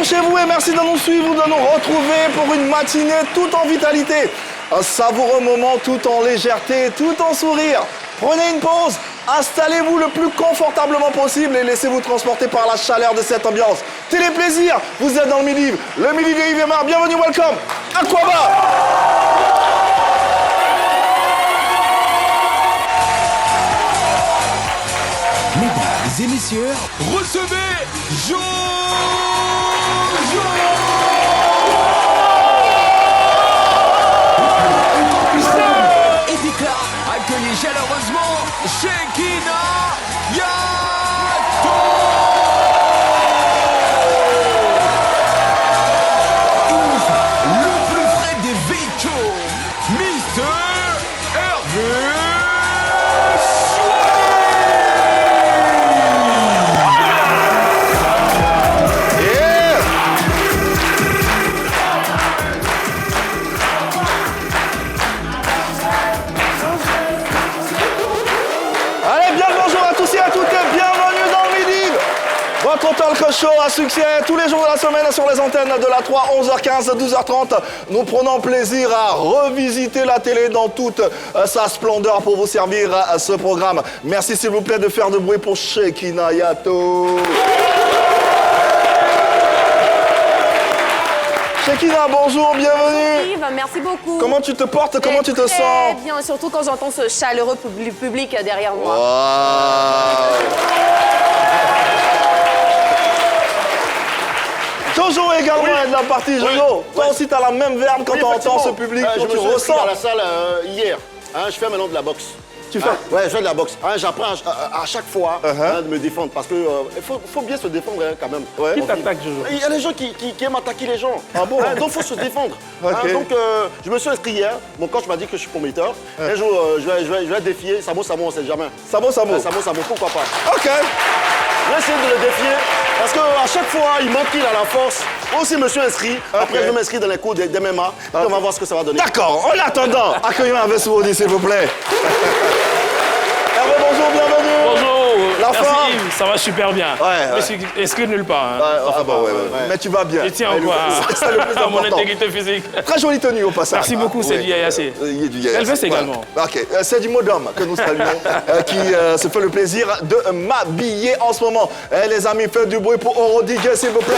Bonjour chez vous et merci de nous suivre ou de nous retrouver pour une matinée tout en vitalité. Un savoureux moment tout en légèreté, tout en sourire. Prenez une pause, installez-vous le plus confortablement possible et laissez-vous transporter par la chaleur de cette ambiance. Téléplaisir, vous êtes dans le Midi. Le Midi de Yves et Mar, bienvenue, welcome. Aquaba. Mesdames et messieurs, recevez Jojo et Décla, accueillez chaleureusement Shekinah Yato. Le plus frais des véhicules, Mr. Hervé. Votre talk show à succès tous les jours de la semaine sur les antennes de la 3, 11h15, 12h30. Nous prenons plaisir à revisiter la télé dans toute sa splendeur pour vous servir ce programme. Merci s'il vous plaît de faire de bruit pour Shekinah Yato. Shekinah, bonjour, bienvenue. Yves, merci beaucoup. Comment tu te portes, comment tu te sens? Très bien, surtout quand j'entends ce chaleureux public derrière moi. Wow. Jojo également est de la partie. Jojo, toi aussi tu as la même verbe quand tu entends ce public, quand tu ressens. À la salle hier, je fais maintenant de la boxe. Tu fais? Ouais, je fais de la boxe. J'apprends à chaque fois de me défendre parce que faut bien se défendre quand même. Ouais. Qui t'attaque, Jojo? Il y a des gens qui aiment attaquer les gens. Ah bon? Donc il faut se défendre. Okay. Donc je me suis inscrit hier. Mon coach m'a dit que je suis prometteur. Un jour, je vais défier Samo, on ne sait jamais. Samo, pourquoi pas? Ok. Je vais essayer de le défier parce qu'à chaque fois, il manque à la force. Moi aussi, je me suis inscrit. Après, je vais m'inscrire dans les cours d'MMA. On va voir ce que ça va donner. D'accord. En attendant, accueillons avec Soudi, s'il vous plaît. Hervé, bonjour, bienvenue. Bonjour. La Merci forme. Yves, ça va super bien. Ouais. Je suis nulle part. Hein. Ouais. Mais tu vas bien. Je tiens encore C'est le plus à mon important. intégrité physique. Très jolie tenue au passage. Merci beaucoup, c'est du Yayassé. Elle veste également. Ok, c'est du mot d'homme que nous saluons, qui se fait le plaisir de m'habiller en ce moment. Les amis, faites du bruit pour Oro DJ, s'il vous plaît.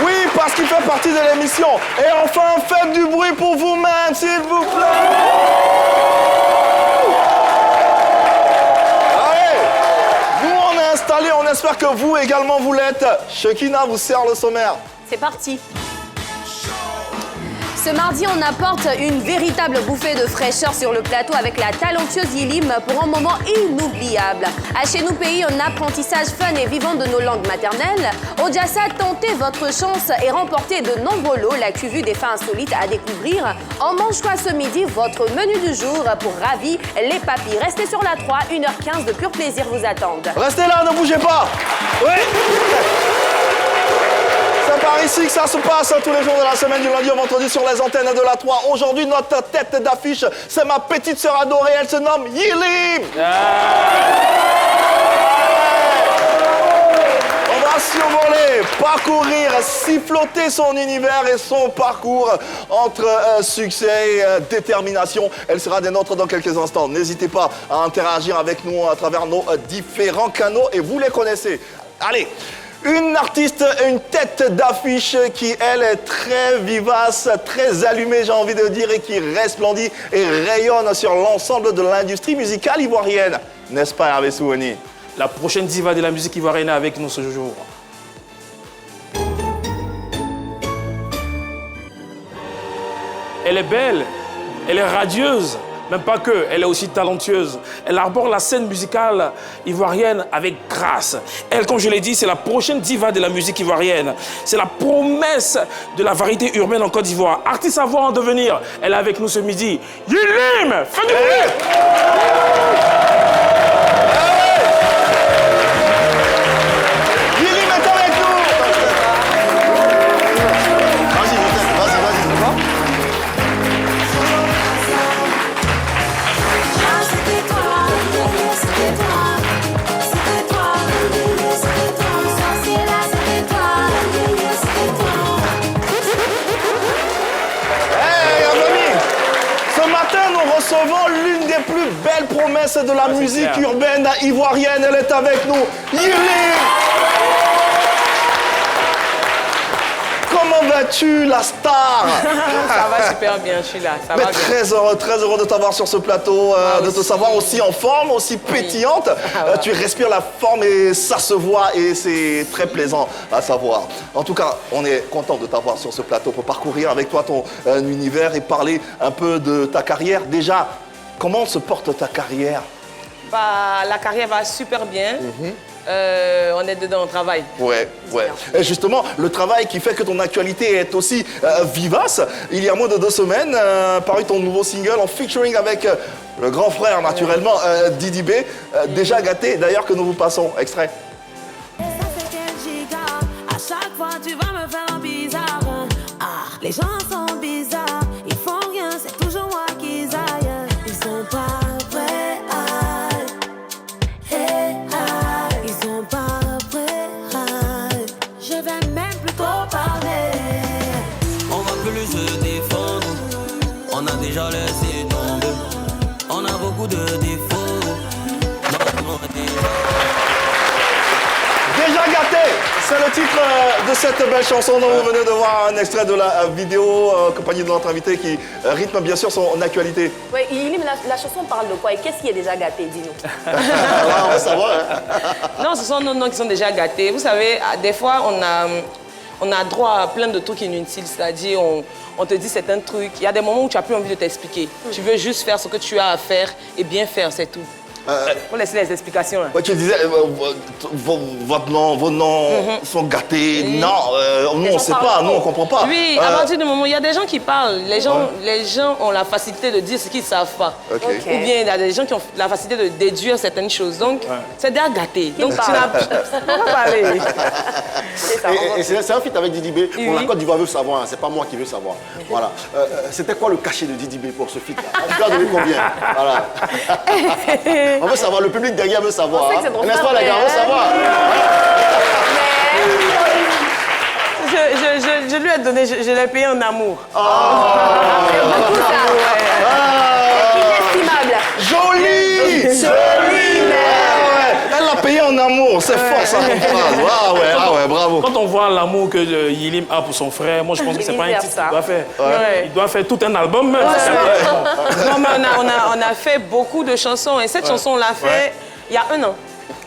Oui, parce qu'il fait partie de l'émission. Et enfin, faites du bruit pour vous-même, s'il vous plaît. Allez, nous on est installés, on espère que vous également vous l'êtes. Shekinah vous sert le sommaire. C'est parti. Ce mardi, on apporte une véritable bouffée de fraîcheur sur le plateau avec la talentueuse Yilim pour un moment inoubliable. À Chez nous pays, un apprentissage fun et vivant de nos langues maternelles. Odiassa, tentez votre chance et remportez de nombreux lots, la cuvée des faits insolites à découvrir. En mange quoi ce midi, votre menu du jour pour Ravi, les papilles. Restez sur la 3, 1h15 de pur plaisir vous attendent. Restez là, ne bougez pas. Oui. C'est par ici que ça se passe tous les jours de la semaine, du lundi au vendredi sur les antennes de la 3. Aujourd'hui, notre tête d'affiche, c'est ma petite sœur adorée, elle se nomme Yilim. On va survoler, parcourir, siffloter son univers et son parcours entre succès et détermination. Elle sera des nôtres dans quelques instants. N'hésitez pas à interagir avec nous à travers nos différents canaux et vous les connaissez. Allez. Une artiste, une tête d'affiche qui, elle, est très vivace, très allumée, j'ai envie de dire, et qui resplendit et rayonne sur l'ensemble de l'industrie musicale ivoirienne. N'est-ce pas, Hervé Souoni? La prochaine diva de la musique ivoirienne est avec nous ce jour. Elle est belle, elle est radieuse. Même pas que, elle est aussi talentueuse. Elle arbore la scène musicale ivoirienne avec grâce. Elle, comme je l'ai dit, c'est la prochaine diva de la musique ivoirienne. C'est la promesse de la variété urbaine en Côte d'Ivoire. Artiste à voix en devenir. Elle est avec nous ce midi. Yilim, fais du bruit. Yilim est avec nous. Vas-y. C'était toi, recevons l'une des plus belles promesses de la musique urbaine ivoirienne. Elle est avec nous, Yilim. Comment vas-tu, la star? Ça va super bien, je suis là. Ça Mais va bien. très heureux de t'avoir sur ce plateau, de te savoir aussi en forme, aussi pétillante. Ouais. Tu respires la forme et ça se voit et c'est très plaisant à savoir. En tout cas, on est content de t'avoir sur ce plateau pour parcourir avec toi ton univers et parler un peu de ta carrière. Déjà, comment se porte ta carrière? Bah, la carrière va super bien. On est dedans, on travaille. Ouais. Et justement, le travail qui fait que ton actualité est aussi vivace. Il y a moins de 2 semaines, paru ton nouveau single en featuring avec le grand frère, naturellement, Didi B. Déjà gâté, d'ailleurs, que nous vous passons. Extrait. Ça fait quel giga. À chaque fois tu vas me faire un bizarre. Ah, les gens sont bizarres. Ils font rien, c'est toujours moi qui aille. Ils sont pas vrais. Ils sont pas vrais. Je vais même plus trop parler. On va plus se défendre. On a déjà laissé tomber. On a beaucoup de défauts. Déjà gâté, c'est le titre de cette belle chanson dont vous venez de voir un extrait de la vidéo accompagnée de notre invité qui rythme bien sûr son actualité. Oui, Yilim, la chanson parle de quoi et qu'est-ce qui est déjà gâté, dis-nous? On va savoir. Hein. Non, ce sont nos noms qui sont déjà gâtés. Vous savez, des fois, on a droit à plein de trucs inutiles. C'est-à-dire, on te dit c'est un truc. Il y a des moments où tu n'as plus envie de t'expliquer. Tu veux juste faire ce que tu as à faire et bien faire, c'est tout. Faut laisser les explications. Là. Ouais, tu disais, vos noms sont gâtés. Non, nous on ne sait pas, nous on ne comprend pas. Oui, à partir du moment où il y a des gens qui parlent, les gens ont la facilité de dire ce qu'ils ne savent pas. Ok. Ok. Ou bien il y a des gens qui ont la facilité de déduire certaines choses. Donc, c'est déjà gâté. Donc, tu n'as pas parlé. C'est ça. Et c'est un feat avec Didi B. Oui. Bon, la Côte d'Ivoire veut savoir, hein, c'est pas moi qui veux savoir. Voilà. C'était quoi le cachet de Didi B pour ce feat-là? On lui a donné combien? Voilà. On veut savoir, le public derrière veut savoir. On sait que c'est ton N'est-ce pas, frère, les gars, on veut hein? savoir. Je lui ai donné, je l'ai payé en amour. Beaucoup ça. Inestimable. Joli! Joli! Elle l'a payé en amour, c'est fort ça comme phrase. Ah ouais, bravo. Quand on voit l'amour que Yilim a pour son frère, moi je pense que c'est pas un titre qu'il doit faire. Ouais. Il doit faire tout un album même. Non, mais on a fait beaucoup de chansons. Et cette chanson, on l'a fait il y a 1 an.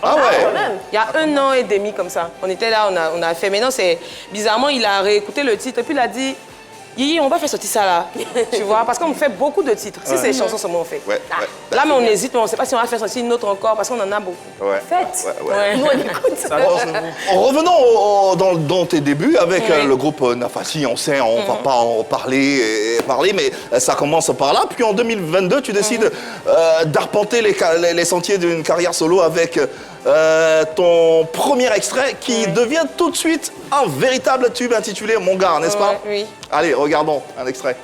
Ah ouais. Il y a 1 an et demi comme ça. On était là, on a fait. Maintenant, c'est bizarrement, il a réécouté le titre et puis il a dit Yyi, on va faire sortir ça là. Tu vois, parce qu'on fait beaucoup de titres. Si c'est des chansons seulement, on fait. Ouais. Là, mais on hésite, mais on ne sait pas si on va faire sortir une autre encore parce qu'on en a beaucoup. Ouais. Faites. Ouais. Nous, on écoute. Revenons dans tes débuts avec Oui. le groupe Nafassi. On sait, on va pas en parler, mais ça commence par là. Puis en 2022, tu décides d'arpenter les sentiers d'une carrière solo avec ton premier extrait qui devient tout de suite un véritable tube intitulé Mon gars, n'est-ce pas? Oui. Allez, regardons un extrait.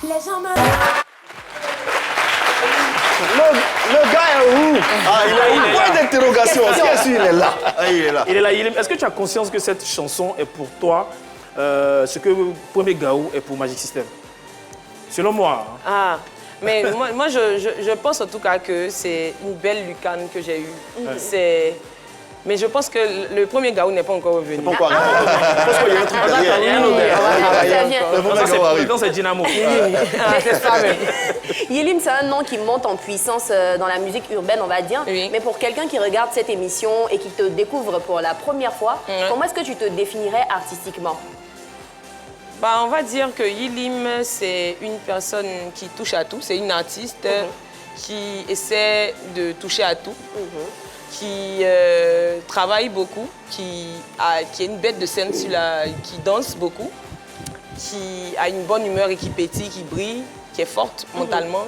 Les gens me... Le gars est où? Ah, il est là. Point d'interrogation. Est-ce qu'il est là? Ah, il est là. Il est là, Yilim. Est-ce que tu as conscience que cette chanson est pour toi ce que Premier Gaou est pour Magic System? Selon moi. Hein. Ah, mais moi je pense en tout cas que c'est une belle lucane que j'ai eue. Mais je pense que le premier Gaou n'est pas encore revenu. Pas encore arrivé. Je pense qu'il y a un truc derrière. Il y a un autre. Ça vient. Le moment Ça, qu'on arrive. c'est Dynamo. Ah, c'est ça même. Yilim, c'est un nom qui monte en puissance dans la musique urbaine, on va dire. Oui. Mais pour quelqu'un qui regarde cette émission et qui te découvre pour la première fois, comment est-ce que tu te définirais artistiquement? Bah, on va dire que Yilim, c'est une personne qui touche à tout. C'est une artiste qui essaie de toucher à tout, qui travaille beaucoup, qui est une bête de scène, qui danse beaucoup, qui a une bonne humeur et qui pétille, qui brille, qui est forte mentalement.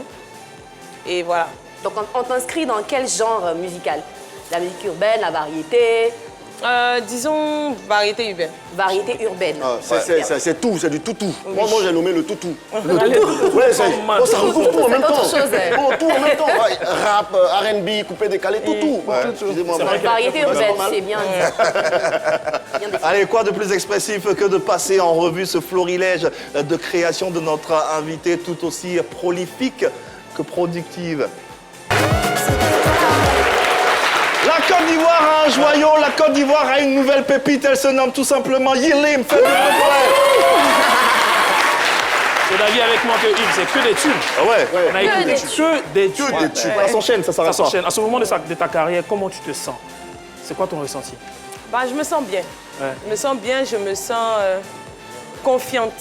Et voilà. Donc on t'inscrit dans quel genre musical? La musique urbaine, la variété? Disons variété urbaine. Variété urbaine. Ah, c'est tout, c'est du toutou. Moi, j'ai nommé le toutou. Le Allez. toutou. Ouais, ça regroupe tout en même C'est temps. autre chose, hein. Bon, tout en même temps. Ouais, rap, R&B, coupé, décalé, tout. Ouais, excusez-moi. C'est vrai Variété Ouais, urbaine, normal. c'est bien dit. Bien défini. Allez, quoi de plus expressif que de passer en revue ce florilège de création de notre invitée tout aussi prolifique que productive. La Côte d'Ivoire a un joyau, la Côte d'Ivoire a une nouvelle pépite, elle se nomme tout simplement Yilim. Faites du bruit pour elle. C'est d'avis avec moi que Yves, c'est que des tubes. Ah ouais, On a écouté que des tubes. que des tubes. Ça s'enchaîne, ça s'arrête Ça pas. s'enchaîne. À ce moment de ta carrière, comment tu te sens? C'est quoi ton ressenti? Bah, je me sens bien. Ouais. Je me sens bien, je me sens confiante.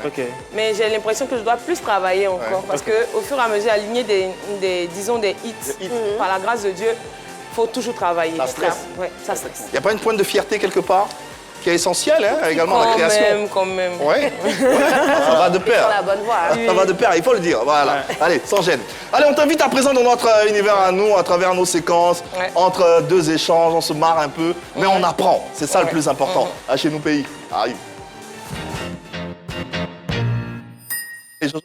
Ok. Mais j'ai l'impression que je dois plus travailler encore. Parce qu'au fur et à mesure, aligner des hits, par la grâce de Dieu, il faut toujours travailler. Ça stresse. Ouais, ça stresse. Il n'y a pas une pointe de fierté quelque part qui est essentielle, hein, également, la création. Quand même. Ouais. Ça va de pair. Sur la bonne voie. Hein. Ça va de pair, il faut le dire. Voilà. Allez, sans gêne. Allez, on t'invite à présent dans notre univers à nous, à travers nos séquences, entre deux échanges, on se marre un peu, mais on apprend. C'est ça le plus important. À Chez Nous Pays. Arrive. Et Jojo.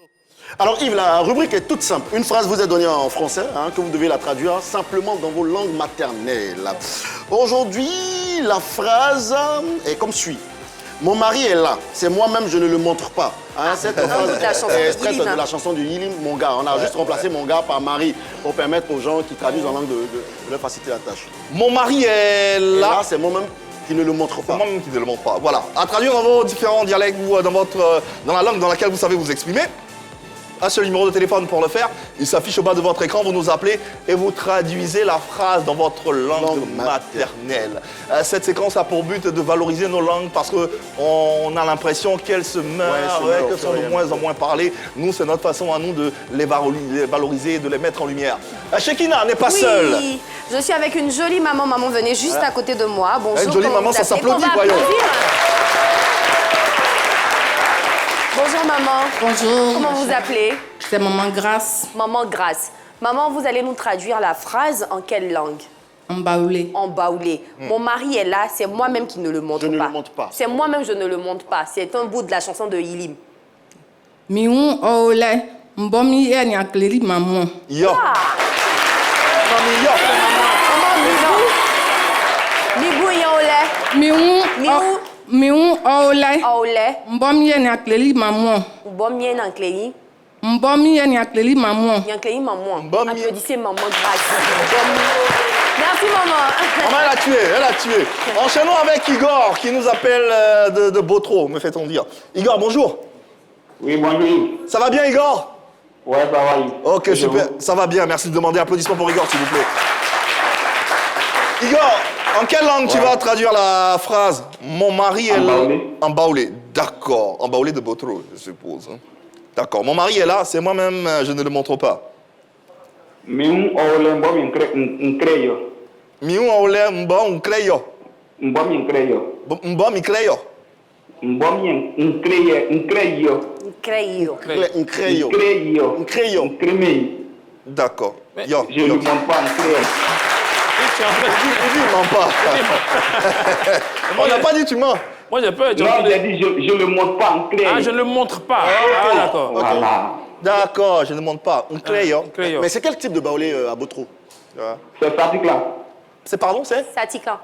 Alors Yves, la rubrique est toute simple. Une phrase vous est donnée en français, hein, que vous devez la traduire simplement dans vos langues maternelles. Aujourd'hui, la phrase est comme suit. Mon mari est là, c'est moi-même, je ne le montre pas. Hein, cette phrase est extraite de la chanson de Yilim, Mon gars. On a juste remplacé Mon gars par Mari pour permettre aux gens qui traduisent en langue de leur faciliter la tâche. Mon mari est Et là. là, c'est moi-même qui ne le montre C'est pas. moi-même qui ne le montre pas. Voilà. À traduire dans vos différents dialectes ou dans la langue dans laquelle vous savez vous exprimer. Un seul numéro de téléphone pour le faire. Il s'affiche au bas de votre écran. Vous nous appelez et vous traduisez la phrase dans votre langue maternelle. Cette séquence a pour but de valoriser nos langues parce qu'on a l'impression qu'elles se meurent, qu'elles sont de moins en moins parlées. Nous, c'est notre façon à nous de les valoriser et de les mettre en lumière. Shekina n'est pas seule. Oui, je suis avec une jolie maman. Maman, venez juste à côté de moi. Bonjour. Une jolie comment maman, vous ça appelez? s'applaudit, Qu'on va voyons. applaudir. Bonjour maman. Bonjour. Comment vous appelez? C'est Maman Grâce, Maman Grâce. Maman, vous allez nous traduire la phrase en quelle langue? en baoulé. En baoulé. Mon mari est là, c'est moi-même qui ne le montre Je ne pas. le montre pas. C'est moi-même, je ne le montre pas. C'est un bout de la chanson de Yilim. Miou oulé, mbomi e nyakleri maman. Yo. Mamie, yo. Mibou yaolé. Miou miou oulé, Aolé. mbomi e nyakleri maman. Ubomien nankleyi. Mbomi e nyakleri maman. Yankleyi maman. Mbomien. Applaudissez maman Grâce. Merci maman. Maman, elle a tué, elle a tué. Enchaînons avec Igor qui nous appelle de Botro, me fait-on dire. Igor, bonjour. Oui, bonjour. Ça va bien, Igor? Ouais, ça va. Yves. Ok, Et super. vous? Ça va bien. Merci de demander. Applaudissements pour Igor, s'il vous plaît. Igor, en quelle langue tu vas traduire la phrase? Mon mari est là. baoulé. En baoulé. D'accord. En baoulé de Botro, je suppose. hein. D'accord. Mon mari est là. C'est moi-même, je ne le montre pas. Miun ole mbomi nkreyo. Miu aole mbo nkreyo. Mbomi nkreyo. Mbo mi kreyo. Mbomi nkreyo. Creio. Un crayon. Nkreyo. Un crayon. Nkremeyi. D'accord. Yo. Je ne montre pas nkreyo. Tu es en train de dire- Il dit, ment pas. On n'a pas dit tu mens. Moi, j'ai peur. Non, j'ai dit je ne montre pas nkreyo. Ah, je ne le montre pas. Ah, d'accord. Voilà. D'accord, je ne montre pas. Un crayon. Crayon. Mais c'est quel type de baoulé à Botro? C'est Satiklan. C'est pardon, c'est Satiklan.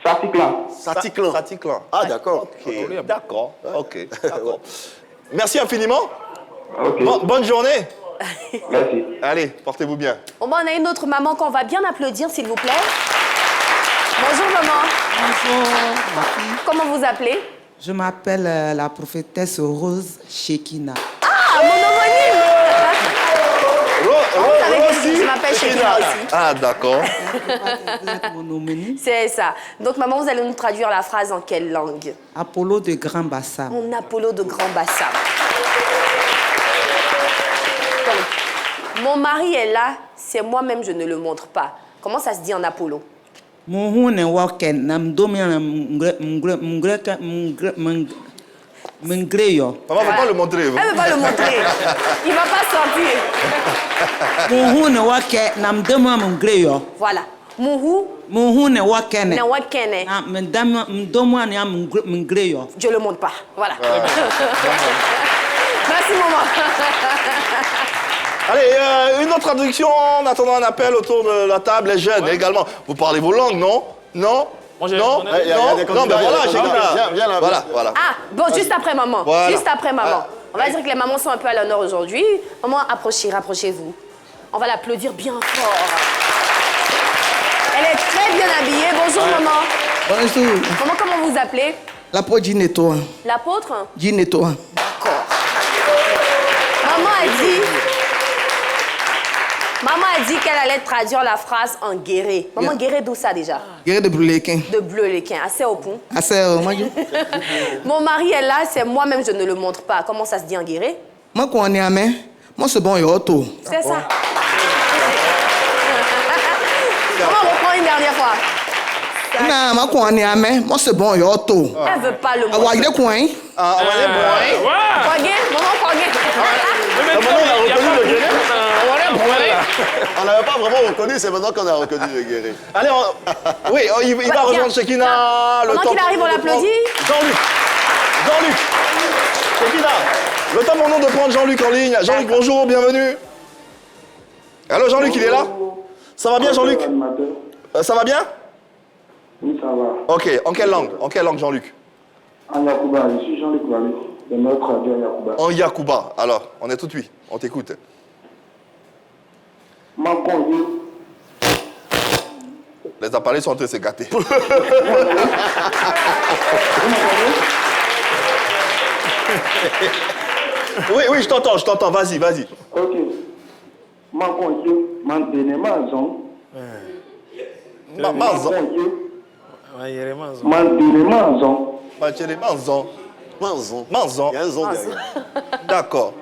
Satiklan. Satiklan. Satiklan. Ah, d'accord. Ok, d'accord. Ok, d'accord. Merci infiniment. Ok. Bonne journée. Merci. Allez, portez-vous bien. Bon, ben, on a une autre maman qu'on va bien applaudir, s'il vous plaît. Bonjour maman. Bonjour, ma fille. Comment vous appelez? Je m'appelle la prophétesse Rose Shekina. Ah, mon homonyme. Vous savez que Rosie je m'appelle Shekina aussi. Ah, d'accord. Vous êtes mon homonyme. C'est ça. Donc maman, vous allez nous traduire la phrase en quelle langue? Apollo de Grand Bassam. Mon Apollo de Grand Bassam. Donc, mon mari est là, c'est moi-même, je ne le montre pas. Comment ça se dit en Apollo? Muhune waken nam domia mngreyo. Maman, faut pas le montrer. Elle ne veut pas le montrer. Il ne va pas sortir. Muhune waken nam domia mngreyo. Voilà. Muhu Muhune wakene. na wakene. Mdomia ni mngreyo. Je ne le montre pas. Voilà. Merci maman. Allez, une autre traduction en attendant un appel autour de la table. Les jeunes également. Vous parlez vos langues, non? Non? Moi, j'ai- Non, on a- Il y a des non, ben voilà, candidats. Viens là. Voilà, voilà. Ah, bon, juste après maman. Voilà. Juste après maman. On va dire que les mamans sont un peu à l'honneur aujourd'hui. Maman, rapprochez-vous. On va l'applaudir bien fort. Elle est très bien habillée. Bonjour, maman. Bonjour. Maman, comment vous vous appelez? L'apôtre dit nettoie. L'apôtre? Dit nettoie. D'accord. Maman a dit qu'elle allait traduire la phrase en guéré. Maman, guéré d'où ça déjà? Guéret de brûléquin. De bleu-léquin, assez au point. Assez, moi, Mon mari est là, c'est moi-même, je ne le montre pas. Comment ça se dit en guéré? moi, quand on est à main, moi, c'est bon, il y a auto. C'est ça. Comment on reprend une dernière fois? Non, moi, quand on est à main, moi, c'est bon, il y a auto. Elle veut pas le Ah, montrer. ouais, il est coin. Ah, ouais, bon, Ouais. Pogué, maman, pogué. Mais maintenant, on a il y reconnu le guéret. On n'avait pas vraiment reconnu, c'est maintenant qu'on a reconnu le guéret. Allez, oui, il va Tiens, rejoindre Shekina. tiens. Pendant qu'il arrive, on l'applaudit. Jean-Luc. Shekina, le temps maintenant de prendre Jean-Luc en ligne. Jean-Luc, bonjour, bienvenue. Allô, Jean-Luc, il est là? Ça va bien, Jean-Luc? Ça va bien? Oui, ça va. Ok, en quelle langue? En quelle langue, Jean-Luc? En Yakuba, je suis Jean-Luc Wally, de notre radio Yakuba. En Yakuba. Alors, on est tout de suite. On t'écoute. Mankonyo, Les appareils sont en train de se gâter. Oui, je t'entends. Vas-y. ok. Mankonyo, Mandene Mazon. Manzon. Mankonyo, Ouais, il y a vraiment ça. Mandene Mazon. Manzon. Il y a un zon derrière. D'accord.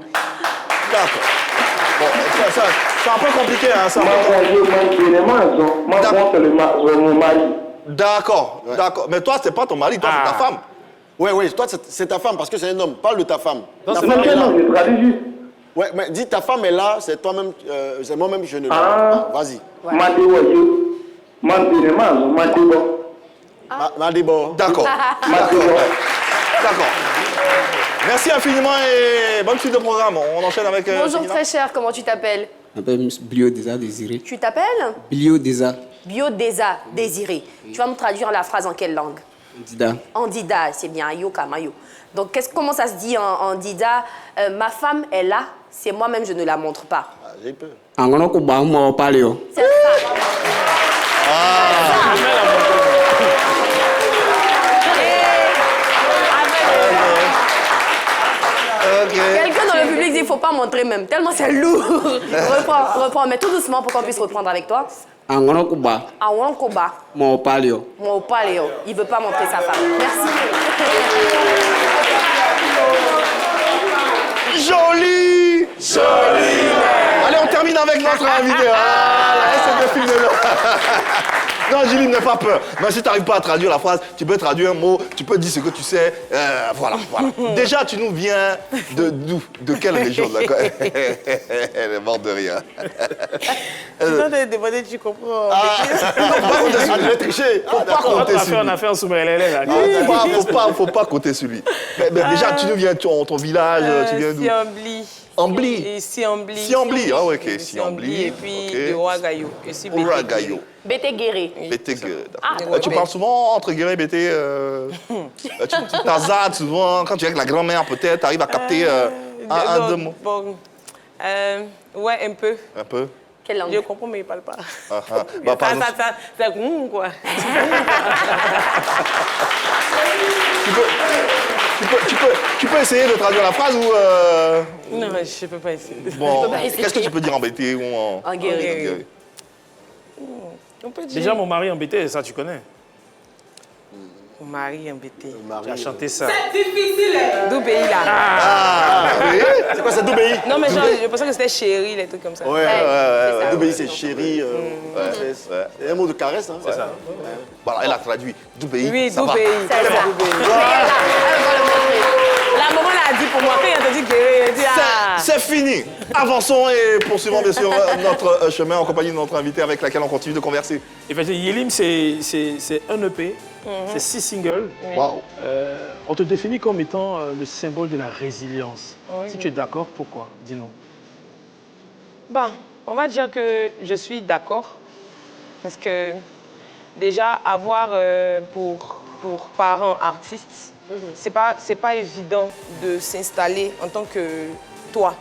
Bon, c'est un peu compliqué, hein, ça. Mankonyo, Mandene Mazon. Mankonyo, c'est mon mari. D'accord. Mais toi, c'est pas ton mari, toi, c'est ta femme. Oui, toi, c'est ta femme, parce que c'est un homme. Parle de ta femme. Ta c'est femme Non, est là. non, je traduis juste. Ouais, mais dis ta femme est là, c'est toi-même, c'est moi-même, je ne l'ai Ah. pas. Vas-y. Mandewoyo, Mandene Mazon, Mandebo. Mandebo. D'accord. Mandebo. Merci infiniment et bonne suite de programme. On enchaîne avec... Bonjour, Shekina. très cher. Comment tu t'appelles? Je m'appelle Bilio Desa Désiré. Tu t'appelles? Bilio Desa Biodesa, désiré. Tu vas me traduire la phrase en quelle langue? Dida. En Dida, c'est bien, Ayo Kamayo. Donc, comment ça se dit en Dida? Ma femme est là, c'est moi-même, je ne la montre pas. Ah, j'ai peur. Angono ko ba mo palio. C'est ça. Quelqu'un dans le public dit il ne faut pas montrer même, tellement c'est lourd. reprends, mais tout doucement pour qu'on puisse reprendre avec toi. Angono ko ba Awon Koba, mo palio. mon paléo, il ne veut pas montrer sa femme. Merci. Joli. Allez, on termine avec notre invité. Elle se défile de là. Non, Julie, n'aie pas peur. Mais si tu n'arrives pas à traduire la phrase, tu peux traduire un mot, tu peux dire ce que tu sais. Voilà. Déjà, tu nous viens de d'où? De quelle région, d'accord? Elle est morte de rire. Non, t'as demandé, tu comprends. Je vais tricher. Faut pas compter sur On lui. a fait un soumélélé, là. Faut pas compter sur lui. Mais déjà, tu nous viens de ton village, tu viens d'où? Siambli. Ambli. Et Siambli. Siambli, ah ouais, ok. Siambli. Siambli, Et puis ok. de Ouagayo. Et si Ouragayo. Bété guéri. Bété Guéré. Ah, Tu parles souvent entre Guéré et Bété. Tu t'azades souvent. Quand tu es avec la grand-mère, peut-être, tu arrives à capter un, deux mots. Bon, ouais, un peu. Un peu. Quelle langue? Je comprends, mais il ne parle pas. Bah, par exemple, C'est quoi. tu peux essayer de traduire la phrase ou. Non, je ne peux pas essayer. Bon, peux pas essayer. qu'est-ce que tu peux dire en Bété ou en. En guéri. Guéré. On peut dire. Déjà, mon mari embêté, ça, tu connais. Mon mari embêté. Tu as chanté ça. D'où pays là? Oui. C'est quoi, c'est Doubéi? Non, mais genre, je pensais que c'était chéri, les trucs comme ça. Ouais. ça. Doubéi, c'est chéri. C'est un mot de caresse, hein? C'est ça. Voilà, elle a traduit. Doubéi. Oui, ça d'où va. pays. C'est ça. Elle va le montrer. La maman l'a dit pour moi. Quand il a dit guérir, il a dit ah. C'est fini. Avançons et poursuivons bien sûr notre chemin en compagnie de notre invité avec laquelle on continue de converser. Effectivement, Yelim, c'est un EP, c'est 6 singles. Waouh. On te définit comme étant le symbole de la résilience. Oui. Si tu es d'accord, pourquoi? Dis-nous. Bon, on va dire que je suis d'accord. Parce que déjà avoir pour parents artistes, c'est pas évident de s'installer en tant que toi.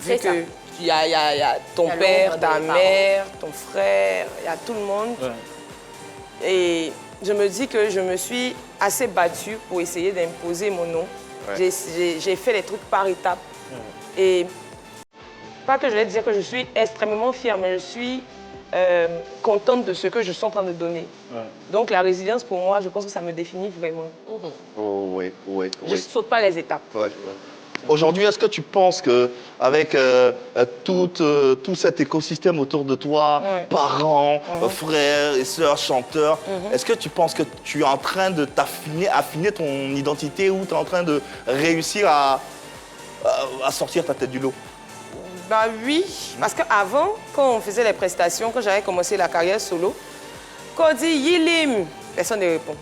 Vu C'est ça. que il y a ton Il y a père, l'ombre ta des mère, ton frère, il y a tout le monde. Ouais. Et je me dis que je me suis assez battue pour essayer d'imposer mon nom. Ouais. J'ai fait les trucs par étapes. Et pas que je vais dire que je suis extrêmement fière, mais je suis contente de ce que je suis en train de donner. Ouais. Donc la résilience, pour moi, je pense que ça me définit vraiment. Oh, oui, oui, Je ne oui. saute pas les étapes. Ouais. Aujourd'hui, est-ce que tu penses qu'avec tout cet écosystème autour de toi, Ouais. parents, frères et sœurs, chanteurs, est-ce que tu penses que tu es en train de affiner ton identité ou tu es en train de réussir à sortir ta tête du lot? Bah oui, parce qu'avant, quand on faisait les prestations, quand j'avais commencé la carrière solo, quand on dit Yilim, personne ne répond.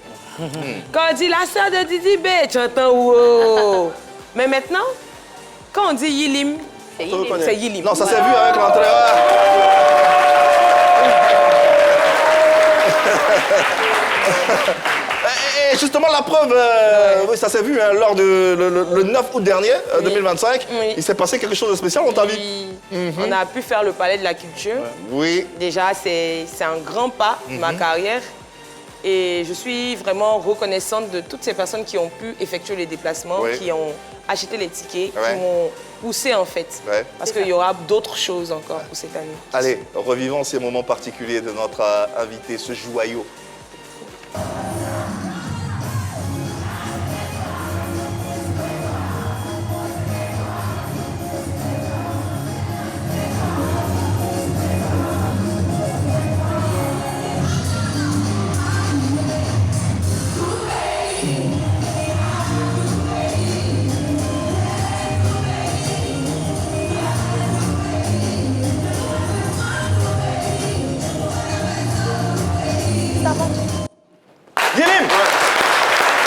Quand on dit la sœur de Didi B, tu entends wow. Mais maintenant, quand on dit Yilim, c'est Yilim. Non, ça s'est vu avec l'entraîneur. Et justement, la preuve, oui, ça s'est vu hein, lors le 9 août dernier, 2025. Oui. Il s'est passé quelque chose de spécial, on t'a vu? On a pu faire le Palais de la Culture. Oui. Déjà, c'est un grand pas de ma carrière. Et je suis vraiment reconnaissante de toutes ces personnes qui ont pu effectuer les déplacements, Oui. qui ont acheté les tickets, Ouais. qui m'ont poussé en fait. Ouais. Parce qu'il y aura d'autres choses encore pour cette année. Allez, revivons ces moments particuliers de notre invité, ce joyau. Yilim,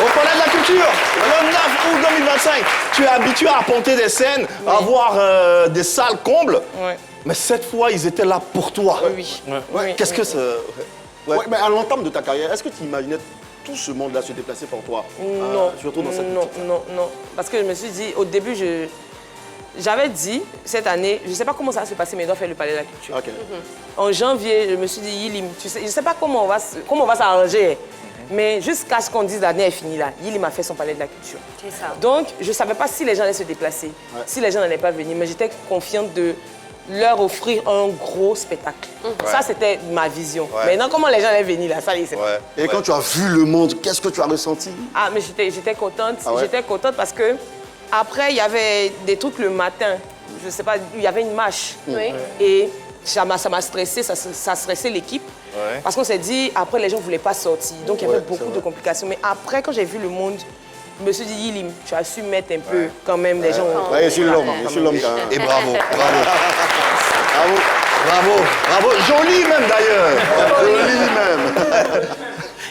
au Palais de la Culture, le 9 août 2025, tu es habitué à ponter des scènes, à voir des salles combles, Ouais. mais cette fois, ils étaient là pour toi. Oui. Ouais, qu'est-ce que c'est? Ouais. Ouais, mais à l'entame de ta carrière, est-ce que tu imaginais tout ce monde-là se déplacer pour toi? Non, Surtout dans cette non, petite salle. non. Parce que je me suis dit, au début, j'avais dit, cette année, je ne sais pas comment ça va se passer, mais il doit faire le Palais de la Culture. Ok. En janvier, je me suis dit, Yilim, tu sais, je ne sais pas comment on va s'arranger, mais jusqu'à ce qu'on dise l'année est finie là, Yilim a fait son Palais de la Culture. C'est ça. Donc, je ne savais pas si les gens allaient se déplacer, si les gens n'allaient pas venir, mais j'étais confiante de leur offrir un gros spectacle. Ça, c'était ma vision. Ouais. Maintenant, comment les gens allaient venir là, ça, c'est Ouais. Et quand tu as vu le monde, qu'est-ce que tu as ressenti? Ah, mais j'étais contente. Ah ouais? J'étais contente parce que après, il y avait des trucs le matin. Je sais pas, il y avait une marche. Oui. Et ça m'a stressé, ça stressait l'équipe. Ouais. Parce qu'on s'est dit, après, les gens ne voulaient pas sortir. Donc, il y avait Ouais, beaucoup c'est de vrai. complications. Mais après, quand j'ai vu le monde, je me suis dit, Yilim, tu as su mettre un peu quand même les gens. Ouais, je suis l'homme, je suis l'homme quand même. Et bravo, bravo. Bravo, bravo, bravo. Joli même d'ailleurs. Joli même.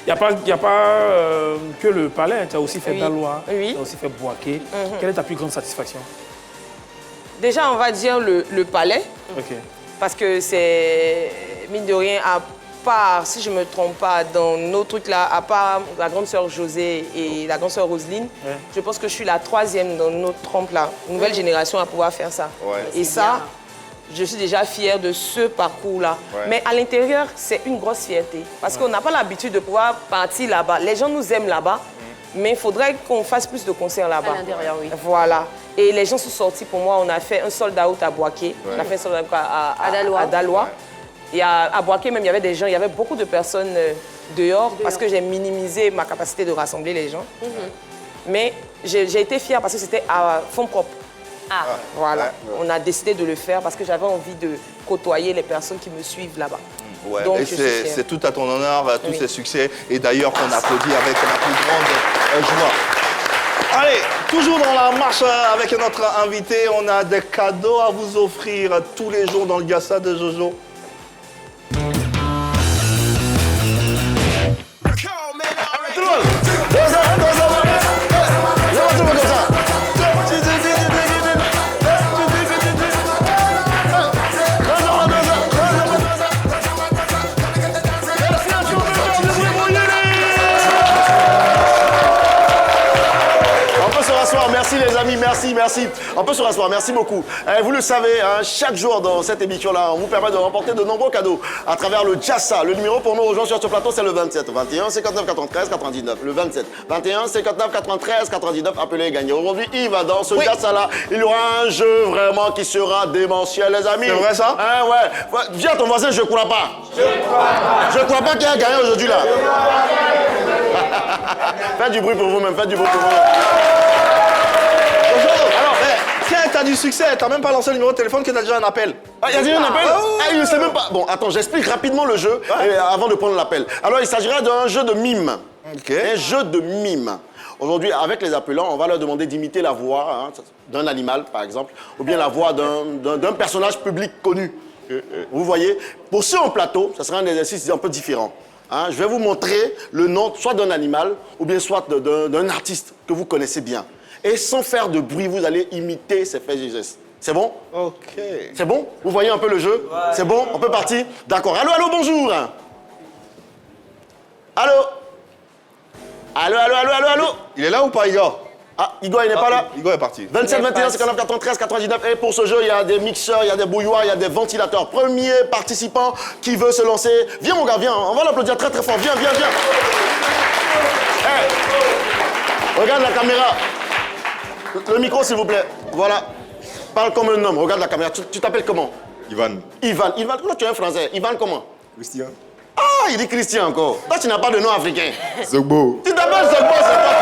Il n'y a pas que le palais, tu as aussi fait Oui. Daloa, Oui. tu as aussi fait Boaké. Quelle est ta plus grande satisfaction? Déjà, on va dire le palais. Ok. Parce que c'est, mine de rien, à part, si je ne me trompe pas, dans nos trucs là, à part la grande sœur José et la grande sœur Roselyne, Ouais. je pense que je suis la troisième dans notre trempe là, nouvelle génération à pouvoir faire ça. Ouais. Et ça, je suis déjà fière de ce parcours-là. Ouais. Mais à l'intérieur, c'est une grosse fierté. Parce qu'on n'a pas l'habitude de pouvoir partir là-bas. Les gens nous aiment là-bas, mais il faudrait qu'on fasse plus de concerts là-bas. À l'intérieur, oui. Voilà. Et les gens sont sortis pour moi. On a fait un sold out à Boaké. On a fait un sold out à Daloa. Et à Boaké, même, il y avait des gens, il y avait beaucoup de personnes dehors parce que j'ai minimisé ma capacité de rassembler les gens. Mais j'ai été fière parce que c'était à fonds propres. Ah. Voilà. On a décidé de le faire parce que j'avais envie de côtoyer les personnes qui me suivent là-bas. Ouais, Donc, et je suis fière. c'est tout à ton honneur, tous Oui. ces succès. Et d'ailleurs, qu'on applaudit avec la plus grande joie. Allez, toujours dans la marche avec notre invité, on a des cadeaux à vous offrir tous les jours dans le Gassa de Jojo. Tout le monde. Merci les amis, merci. On peut se rasseoir, merci beaucoup. Vous le savez, hein, chaque jour dans cette émission-là, on vous permet de remporter de nombreux cadeaux à travers le Jassa. Le numéro pour nous rejoindre sur ce plateau, c'est le 27 21 59 93 99. Le 27 21 59 93 99. Appelez et gagnez. Aujourd'hui, Yves, dans ce Jassa-là, il y aura un jeu vraiment qui sera démentiel, les amis. C'est vrai ça? Hein, ouais. Viens ton voisin, je ne crois pas. Je ne crois pas qu'il a gagné aujourd'hui là. Faites du bruit pour vous-même, faites du bruit pour vous-même. Alors, tiens, t'as du succès, t'as même pas lancé le numéro de téléphone que t'as déjà un appel. Ah, il y a déjà un appel? Il ne sait même pas. Bon, attends, j'explique rapidement le jeu avant de prendre l'appel. Alors, il s'agira d'un jeu de mime. Un jeu de mime. Aujourd'hui, avec les appelants, on va leur demander d'imiter la voix d'un animal, par exemple, ou bien la voix d'un personnage public connu. Vous voyez? Pour ceux en plateau, ça sera un exercice un peu différent. Hein, je vais vous montrer le nom soit d'un animal ou bien soit d'un artiste que vous connaissez bien. Et sans faire de bruit, vous allez imiter ses faits et gestes. C'est bon? Ok. C'est bon? Vous voyez un peu le jeu? Ouais. C'est bon? On peut partir? D'accord. Allô, allô, bonjour. Allô? Allô, allô, allô, allô, allô? Il est là ou pas, Igor? Ah, Igor, il n'est pas là? Igor est parti. 27, 21, 59, 93, 99. Et pour ce jeu, il y a des mixeurs, il y a des bouilloires, il y a des ventilateurs. Premier participant qui veut se lancer. Viens, mon gars, viens. On va l'applaudir très, très fort. Viens, viens, viens. Hey, regarde la caméra. Le micro, s'il vous plaît. Voilà. Parle comme un homme. Regarde la caméra. Tu t'appelles comment? Ivan. Ivan. Ivan, toi, tu es un Français. Ivan comment? Christian. Ah, il dit Christian encore. Toi, tu n'as pas de nom africain. Zogbo. Tu t'appelles Zogbo, c'est toi.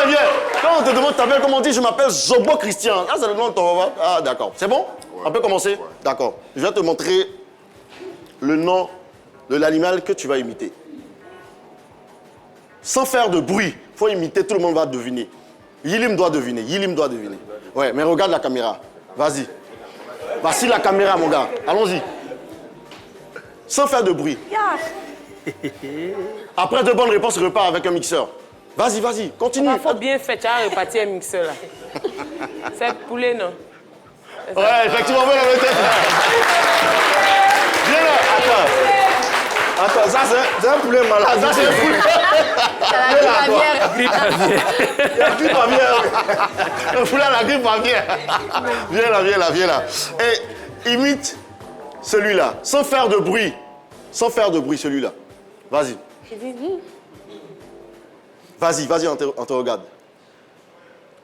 Viens. Quand on te demande, tu t'appelles comment on dit, je m'appelle Zogbo Christian. Ah, c'est le nom de ton... Ah, d'accord. C'est bon? Ouais. On peut commencer? Ouais. D'accord. Je vais te montrer le nom de l'animal que tu vas imiter. Sans faire de bruit. Il faut imiter, tout le monde va deviner. Yilim doit deviner. Ouais, mais regarde la caméra. Vas-y. Voici la caméra, mon gars. Allons-y. Sans faire de bruit. Après 2 bonnes réponses, repars avec un mixeur. Vas-y, continue. Il faut bien faire, tu as reparti un mixeur là. C'est poulet, non? Ouais, effectivement, voilà la tête. Viens là, attends, ça c'est un poulet malade. Ça c'est un poulet. Il y a grippe aviaire. Un poulet à la grippe aviaire. Viens là. Et imite celui-là, sans faire de bruit. Celui-là. Vas-y. Vas-y, on te regarde.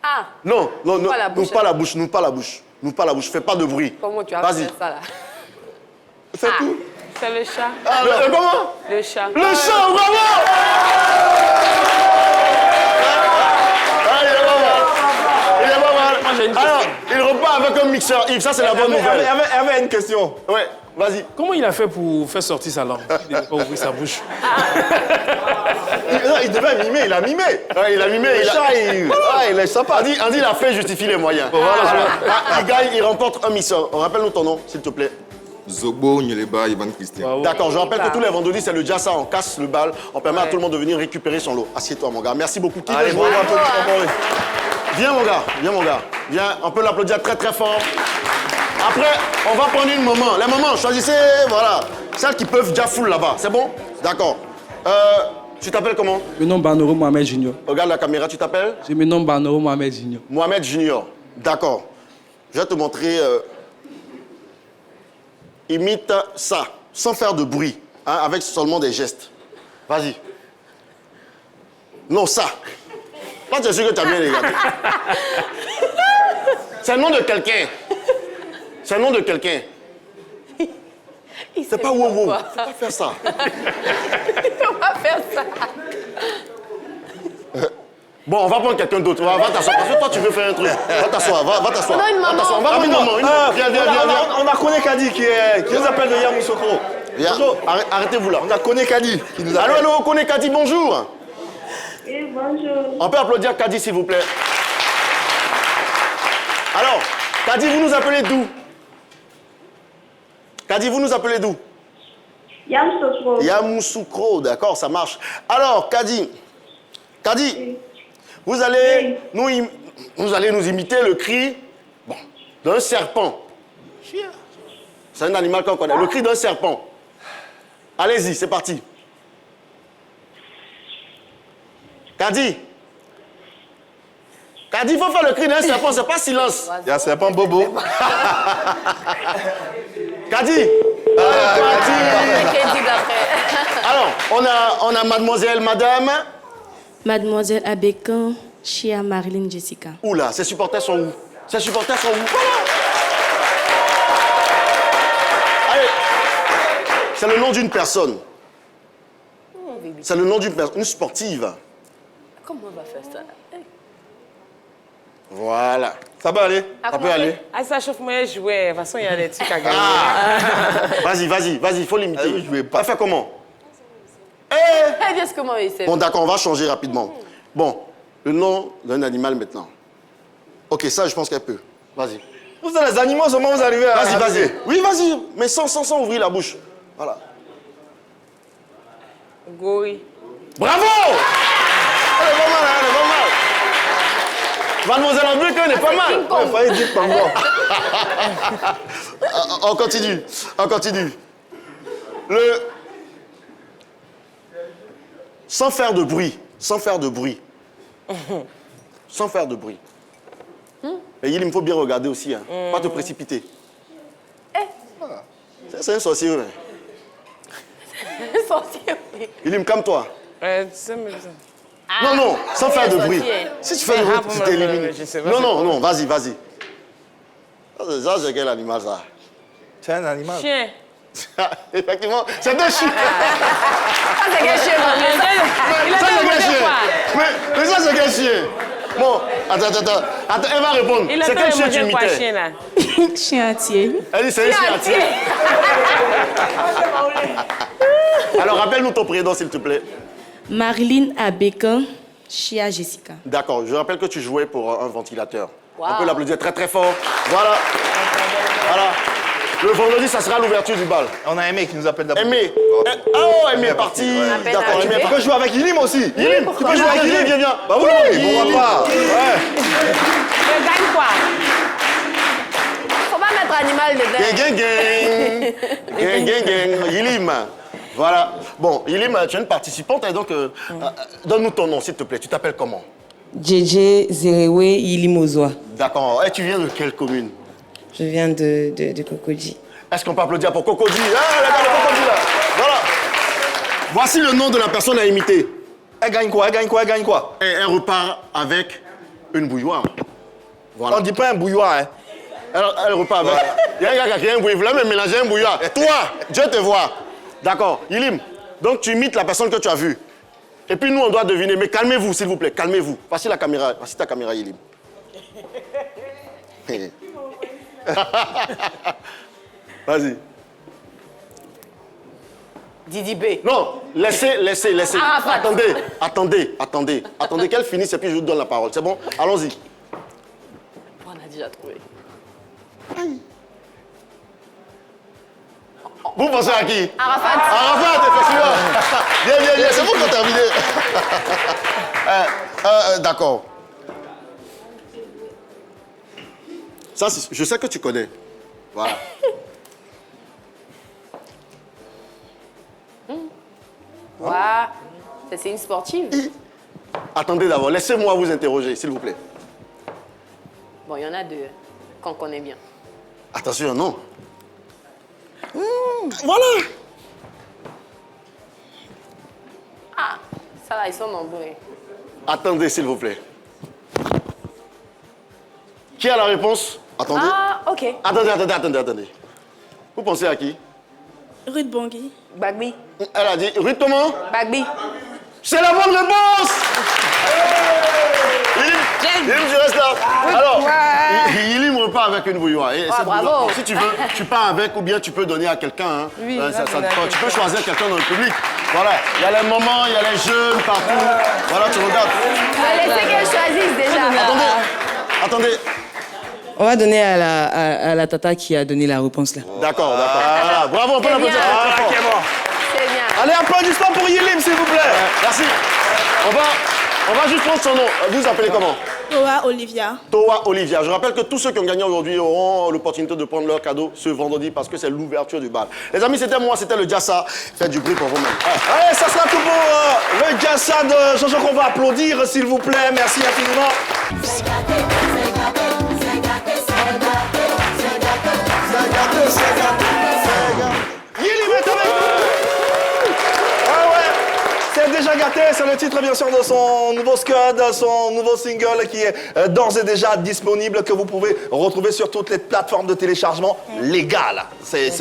Ah. Non, n'ouvre pas la bouche. Fais pas de bruit. Comment tu as fait ça là? Fais tout. C'est le chat. Ah, comment? Le chat. Le chat, bravo! Il est pas mal. Alors, il repart avec un mixeur. Yves, ça c'est la bonne nouvelle. Il y avait une question. Ouais, vas-y. Comment il a fait pour faire sortir sa langue? Il n'a pas ouvert sa bouche. Il devait mimer, il a mimé. Ouais, il a mimé. Le chat, il est sympa. On dit la fin justifie les moyens. Voilà. Il gagne, il remporte un mixeur. Rappelle-nous ton nom, s'il te plaît. Zogbo Nyeleba Ivan Christian. D'accord, je rappelle que tous les vendredis, c'est le Jassa, on casse le bal, on permet à tout le monde de venir récupérer son lot. Assieds-toi, mon gars. Merci beaucoup. Qui veut jouer? Viens, mon gars. Viens, on peut l'applaudir très, très fort. Après, on va prendre une maman. Les mamans, choisissez, voilà, celles qui peuvent déjà full là-bas. C'est bon? D'accord. Tu t'appelles comment? Je me nomme Banoro Mohamed Junior. Regarde la caméra, tu t'appelles? Je me nomme Banoro Mohamed Junior. Mohamed Junior. D'accord. Je vais te montrer... imite ça, sans faire de bruit, hein, avec seulement des gestes. Vas-y. Non, ça. Toi, tu es sûr que tu as bien regardé. C'est le nom de quelqu'un. C'est pas wow. Faut pas faire ça. On va faire ça. Bon, on va prendre quelqu'un d'autre. Va t'asseoir. Parce que toi, tu veux faire un truc. Va t'asseoir. On a une maman. On va prendre une maman. Viens. On a Koné Kadi qui nous appelle de Yamoussoukro. Bonjour. Arrêtez-vous là. On a Koné Kadi qui nous appelle. Allô, Koné Kadi, bonjour. Oui, bonjour. On peut applaudir Kadi, s'il vous plaît. Alors, Kadi, vous nous appelez d'où? Yamoussoukro, d'accord, ça marche. Alors, Kadi, vous allez nous imiter le cri d'un serpent. C'est un animal qu'on connaît. Le cri d'un serpent. Allez-y, c'est parti. Kadi. Kadi, il faut faire le cri d'un serpent, c'est pas silence. Il y a un serpent bobo. Kadi. Alors, on a mademoiselle, madame. Mademoiselle Abékan, Chia Marilyn Jessica. Oula, ses supporters sont où? Ses supporters sont où? Allez, c'est le nom d'une personne. C'est le nom d'une personne, une sportive. Comment on va faire ça? Voilà. Ça peut aller? Ça peut aller. Ah, ça chauffe moi jouer. De toute façon, il y a des trucs à gagner. Vas-y, il faut l'imiter. je vais pas. Faire comment? Qu'est-ce que moi, il sait? Bon, d'accord, on va changer rapidement. Bon, le nom d'un animal maintenant. Ok, ça, je pense qu'elle peut. Vas-y. Vous êtes les animaux, seulement vous arrivez à... Vas-y. Oui, vas-y, mais sans ouvrir la bouche. Voilà. Gorille. Bravo! Elle est pas mal, elle est pas mal. Mademoiselle Abékan n'est pas mal. Il fallait dire Pango. On continue. Sans faire de bruit. Et il me faut bien regarder aussi, hein. Pas te précipiter. C'est un sorcier, hein. Un sorcier, oui. Il me calme-toi. Ça me... Non, sans faire de bruit. sorcier. Si tu fais du bruit, tu t'élimines. Je sais pas, Non, vas-y. Ça, c'est quel animal, ça? C'est un animal. Chien. Effectivement, c'est un chien. Ah, c'est quel chien, Il a Ça, c'est quel demandé chien? quoi? Mais ça, c'est quel chien? Bon, attends, elle va répondre. Il a C'est quel chien tu demandé quoi, imitais? chien, là? Chien entier. Elle dit, c'est un chien à tirer. Alors, rappelle-nous ton prénom, s'il te plaît. Marilyn Abékan, Chia Jessica. D'accord, je rappelle que tu jouais pour un ventilateur. Wow. On peut l'applaudir très très fort. Voilà. Le vendredi, ça sera l'ouverture du bal. On a Aimé qui nous appelle d'abord. Aimé. Aimé est parti. Ouais. D'accord, Aimé est Tu peux parti. jouer avec Yilim aussi. Yilim, tu peux jouer avec Yilim, viens. Bah oui, bon papa. Ouais. Je gagne quoi? Faut pas mettre animal dedans. Gang. Yilim. Voilà. Bon, Yilim, tu es une participante, et donc, donne-nous ton nom, s'il te plaît. Tu t'appelles comment? JJ Zerewe Ilimozoa. D'accord. Et tu viens de quelle commune? Je viens de Cocody. Est-ce qu'on peut applaudir pour Cocody? Ah, le gars de Cocody, là. Voilà. Voici le nom de la personne à imiter. Elle gagne quoi? Et elle repart avec une bouilloire. Voilà. On dit pas un bouilloire, hein. Elle repart avec... Il y a un gars qui a un bouilloire. Il voulait même mélanger un bouilloire. Toi, Dieu te voit. D'accord. Yilim, donc tu imites la personne que tu as vue. Et puis nous, on doit deviner. Mais calmez-vous, s'il vous plaît. Calmez-vous. Voici la caméra. Voici ta caméra, Yilim. Vas-y. Didi B. Non, laissez. Arafat. Attendez qu'elle finisse et puis je vous donne la parole. C'est bon? Allons-y. On a déjà trouvé. Vous pensez à qui? Arafat, effectivement. Bien. C'est bon qu'on a terminé. D'accord. Ça, je sais que tu connais. Voilà. Ouais. C'est une sportive. Attendez d'abord, laissez-moi vous interroger, s'il vous plaît. Bon, il y en a deux qu'on connaît bien. Attention, non. Voilà. Ah, ça là, ils sont nombreux. Attendez, s'il vous plaît. Qui a la réponse? Attendez. Ah, ok. Attendez. Vous pensez à qui? Ruth Bangui. Bagby. Elle a dit, Ruth comment? Bagby. C'est la bonne réponse! Yilim, tu restes là. Alors, Yilim repart avec une bouilloire. Et cette bravo. bouilloire, si tu veux, tu pars avec ou bien tu peux donner à quelqu'un. Hein. Oui, tu peux choisir quelqu'un dans le public. Voilà, il y a les mamans, il y a les jeunes partout. Voilà, tu regardes. Laissez qu'elle choisisse déjà. Attendez. On va donner à la tata qui a donné la réponse là. D'accord. Voilà, bravo, on peut l'applaudir. C'est bien. Allez, applaudissements pour Yilim, s'il vous plaît. Merci. On va juste prendre son nom. Vous vous appelez comment? Toa Olivia. Toa Olivia. Je rappelle que tous ceux qui ont gagné aujourd'hui auront l'opportunité de prendre leur cadeau ce vendredi parce que c'est l'ouverture du bal. Les amis, c'était moi, c'était le Jassa. Faites du bruit pour vous-même. Allez, ça sera tout pour le Jassa. Sad, Jojo, qu'on va applaudir, s'il vous plaît. Merci infiniment. Yilim est avec nous. Ah ouais, c'est déjà gâté, c'est le titre bien sûr de son nouveau scud, son nouveau single qui est d'ores et déjà disponible, que vous pouvez retrouver sur toutes les plateformes de téléchargement légales. C'est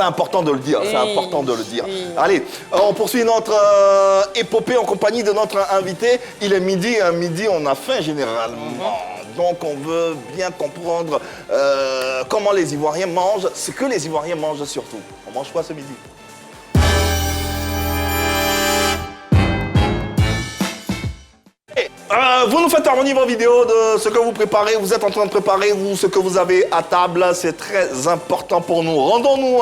important de le dire, c'est important de le dire. Allez, on poursuit notre épopée en compagnie de notre invité. Il est midi, à midi on a faim généralement. Donc on veut bien comprendre comment les Ivoiriens mangent, ce que les Ivoiriens mangent surtout. On mange quoi ce midi? Vous nous faites parvenir vos vidéos de ce que vous préparez, vous êtes en train de préparer, ce que vous avez à table, c'est très important pour nous. Rendons-nous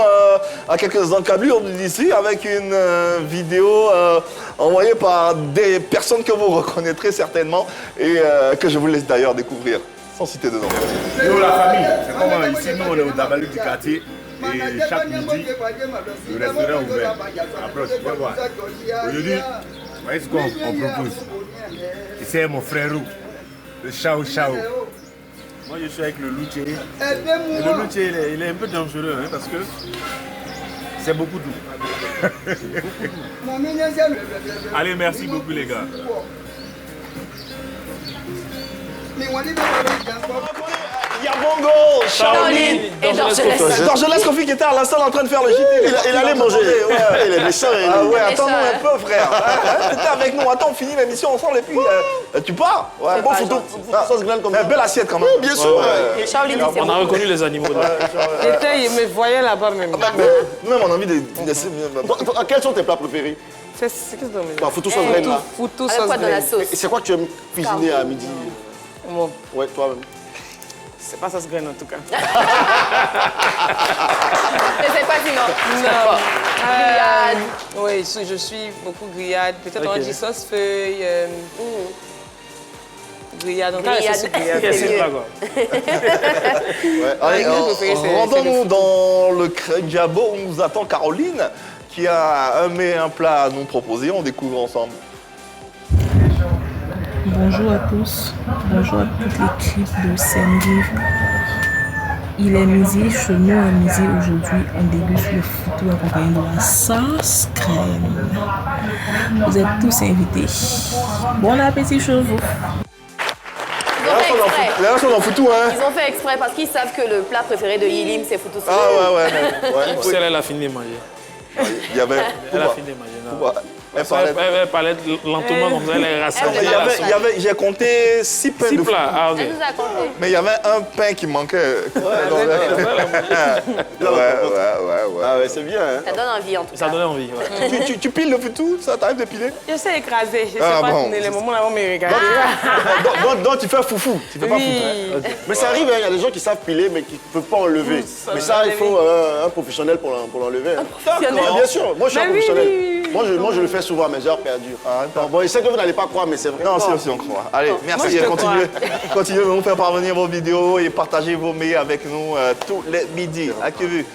à quelques encablures d'ici avec une vidéo envoyée par des personnes que vous reconnaîtrez certainement et que je vous laisse d'ailleurs découvrir, sans citer de nom. Nous, la famille, c'est comment ici, nous on est au Dabalu du quartier et chaque midi, le restaurant est ouvert. Après, tu peux voir. Aujourd'hui, vous voyez ce qu'on propose. C'est mon frère, le Chao Chao. Moi je suis avec le Louché. Et le Louché il est un peu dangereux hein, parce que c'est beaucoup doux. Allez, merci beaucoup les gars. Yabongo, Shaolin et Dorgelès. Dorgelès Kofi qui était à l'instant en train de faire le JT. Il allait manger. Ouais. Il est méchant. Ah ouais, attends-nous un peu, frère. T'étais avec nous. Attends, on finit l'émission ensemble et puis tu pars. Ouais, bon photo. Sauce glane comme ça. Belle assiette quand même. Oui, bien sûr. On a reconnu les animaux. Il me voyait là-bas même. Même on a envie de... Quels sont tes plats préférés? C'est ce que c'est Foutou sauce graine là. Foutou Avec sauce quoi dans la graine. sauce? Et c'est quoi que tu aimes cuisiner à midi? Moi, Ouais, toi-même. c'est pas sauce graine en tout cas. Mais c'est quoi sinon? Non. Grillade. Oui, je suis beaucoup grillade. Peut-être on dit sauce feuille. Grillade, on Grillade. C'est pas quoi. Allez, Mon préféré, c'est rendons-nous dans le Crédiabo où nous attend Caroline qui a un plat à nous proposer. On découvre ensemble. Bonjour à tous, bonjour à toute l'équipe de Sendiv. Il est midi, chez nous à midi aujourd'hui, on déguste le foutou accompagné de la sauce crème. Vous êtes tous invités. Bon appétit chez vous. Les gens sont dans foutou, hein? Ils ont fait exprès parce qu'ils savent que le plat préféré de Yilim, c'est foutou. Ah ouais. Celle, elle a fini de manger. Il y avait... Elle a fini de manger. non. Elle parlait lentement, comme ça, elle est rassemblée. J'ai compté 6 pains de plats. Ah, ok. Elle nous a compté. Mais il y avait un pain qui manquait. Ouais, c'est bien. Hein? Ça donne envie en tout cas. Ça donne envie, ouais. Tu piles le foutou? Ça t'arrive de piler? Je sais écraser. Je sais Ah, pas bon. tourner les moments là où me regarder. Donc tu fais foufou. Tu fais pas foufou. Mais ça arrive, il y a des gens qui savent piler mais qui ne peuvent pas enlever. Mais ça, il faut un professionnel pour l'enlever. Bien sûr, moi je suis un professionnel. Moi je le fais souvent à mes heures perdues. Bon, je sais que vous n'allez pas croire, mais c'est vrai. Non, si, on croit. Allez, merci. Continuez de nous faire parvenir vos vidéos et partagez vos mets avec nous tous les midis. À que vu.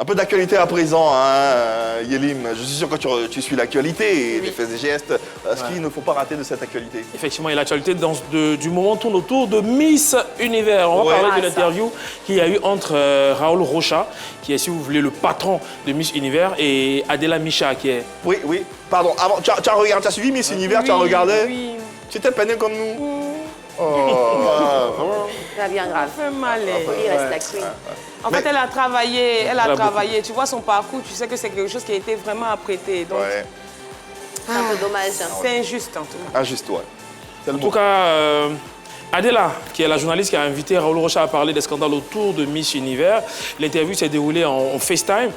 Un peu d'actualité à présent, hein, Yilim. Je suis sûr que tu suis l'actualité et les faits et gestes. Ce qu'il ne faut pas rater de cette actualité. Effectivement, et l'actualité du moment tourne autour de Miss Univers. On va parler de l'interview qu'il y a eu entre Raoul Rocha, qui est, si vous voulez, le patron de Miss Univers, et Adela Micha, qui est... Oui. Pardon, avant, tu as regardé, tu as suivi Miss Univers, tu as regardé? Oui. Tu étais peiné comme nous? C'est bien grave. Ça fait mal. Il reste la queen. En fait, elle a travaillé. Tu vois son parcours, tu sais que c'est quelque chose qui a été vraiment apprêté. Donc, c'est un peu dommage. C'est injuste en tout cas. Injuste, ouais. En tout cas, Adela, qui est la journaliste qui a invité Raoul Rocha à parler des scandales autour de Miss Univers. L'interview s'est déroulée en FaceTime,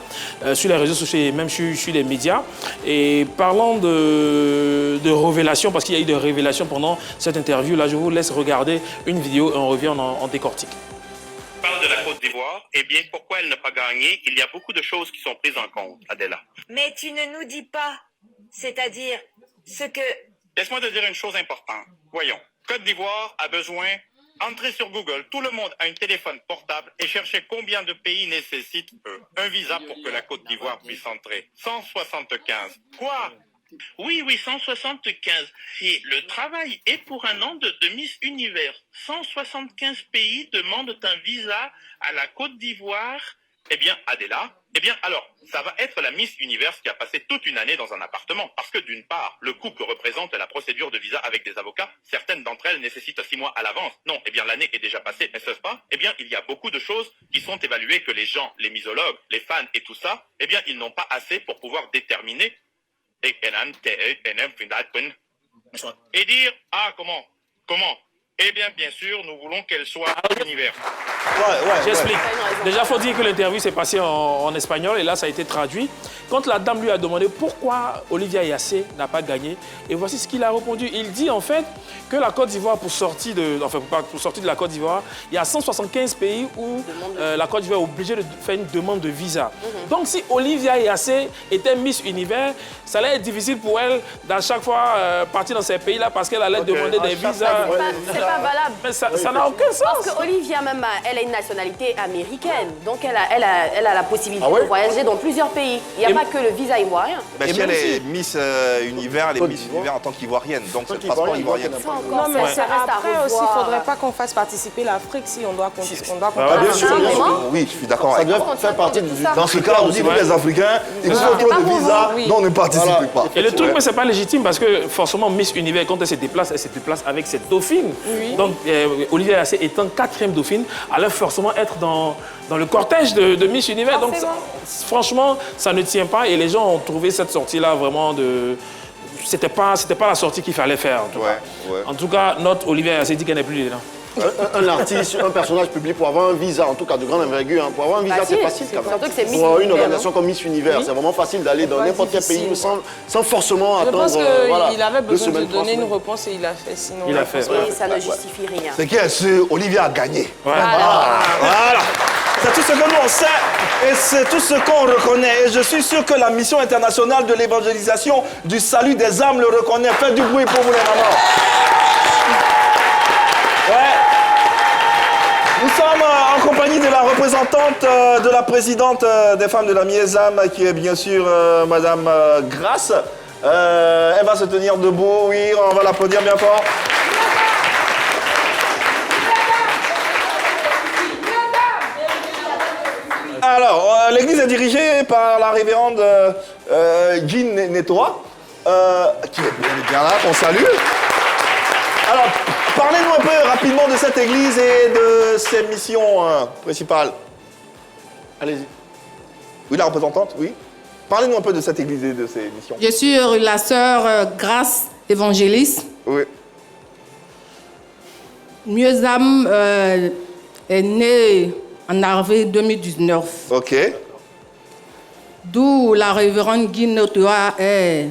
sur les réseaux sociaux et même sur les médias. Et parlant de révélations, parce qu'il y a eu des révélations pendant cette interview, là je vous laisse regarder une vidéo et on revient en décortique. Parle de la Côte d'Ivoire, eh bien, pourquoi elle n'a pas gagné? Il y a beaucoup de choses qui sont prises en compte, Adela. Mais tu ne nous dis pas, c'est-à-dire ce que... Laisse-moi te dire une chose importante. Voyons, Côte d'Ivoire a besoin Entrez sur Google, tout le monde a un téléphone portable et cherchez combien de pays nécessitent un visa pour que la Côte d'Ivoire puisse entrer. 175. Quoi? Oui, 175. Et le travail est pour un an de Miss Univers. 175 pays demandent un visa à la Côte d'Ivoire. Eh bien, Adela, alors, ça va être la Miss Univers qui a passé toute une année dans un appartement. Parce que d'une part, le coût que représente la procédure de visa avec des avocats, certaines d'entre elles nécessitent 6 mois à l'avance. Non, l'année est déjà passée, n'est-ce pas? Il y a beaucoup de choses qui sont évaluées que les gens, les misologues, les fans et tout ça, ils n'ont pas assez pour pouvoir déterminer et dire, comment? Bien sûr, nous voulons qu'elle soit univers. J'explique. Déjà, il faut dire que l'interview s'est passée en espagnol et là, ça a été traduit. Quand la dame lui a demandé pourquoi Olivia Yassé n'a pas gagné, et voici ce qu'il a répondu. Il dit en fait que la Côte d'Ivoire, pour sortir de la Côte d'Ivoire, il y a 175 pays où la Côte d'Ivoire est obligée de faire une demande de visa. Donc, si Olivia Yassé était Miss Univers, ça allait être difficile pour elle d'à chaque fois partir dans ces pays-là parce qu'elle allait demander des visas. C'est pas valable. Mais ça n'a aucun sens. Parce que Olivia, même, elle a une nationalité américaine. Donc, elle a la possibilité de voyager dans plusieurs pays. Il n'y a pas que le visa ivoirien. Si elle est Miss Univers, elle est Miss Univers en tant qu'Ivoirienne. Donc, c'est le passeport ivoirien. Non, mais après aussi, il ne faudrait pas qu'on fasse participer l'Afrique si on doit bien sûr. Oui, je suis d'accord. Ça doit faire partie du... Dans ce cas, on dit que les Africains, ils ont trop de visa. Non, on ne participe pas. Et le truc, mais ce n'est pas légitime parce que forcément, Miss Univers, quand elle se déplace avec cette dauphine. Donc, Olivia Yassé étant 4e dauphine, allait forcément être dans le cortège de Miss Univers. Donc, franchement, ça ne tient pas. Et les gens ont trouvé cette sortie-là vraiment de... C'était pas la sortie qu'il fallait faire. En tout cas, notre Olivia Yassé dit qu'elle n'est plus dedans. Un artiste, un personnage public pour avoir un visa, en tout cas de grande envergure, pour avoir un visa, c'est facile quand même. Pour une organisation comme Miss Univers, c'est vraiment facile d'aller dans n'importe quel pays sans forcément attendre. Je pense qu'il avait besoin de donner une réponse et il a fait. Sinon, il a fait. Et ça ne justifie rien. C'est que Olivia a gagné. Voilà. C'est tout ce que nous on sait et c'est tout ce qu'on reconnaît. Et je suis sûr que la mission internationale de l'évangélisation du salut des âmes le reconnaît. Faites du bruit pour vous les mamans. Nous sommes en compagnie de la représentante, de la présidente des femmes de la Miezam, qui est bien sûr Madame Grace. Elle va se tenir debout, oui, on va l'applaudir bien fort. Alors, l'église est dirigée par la révérende Guy Netoa, qui est bien là, qu'on salue. Alors, parlez-nous un peu rapidement de cette église et de ses missions principales. Allez-y. Oui, la représentante, oui. Parlez-nous un peu de cette église et de ses missions. Je suis la sœur Grace évangéliste. Oui. Miezam est née en avril 2019. OK. D'où la révérende Guy Netoa est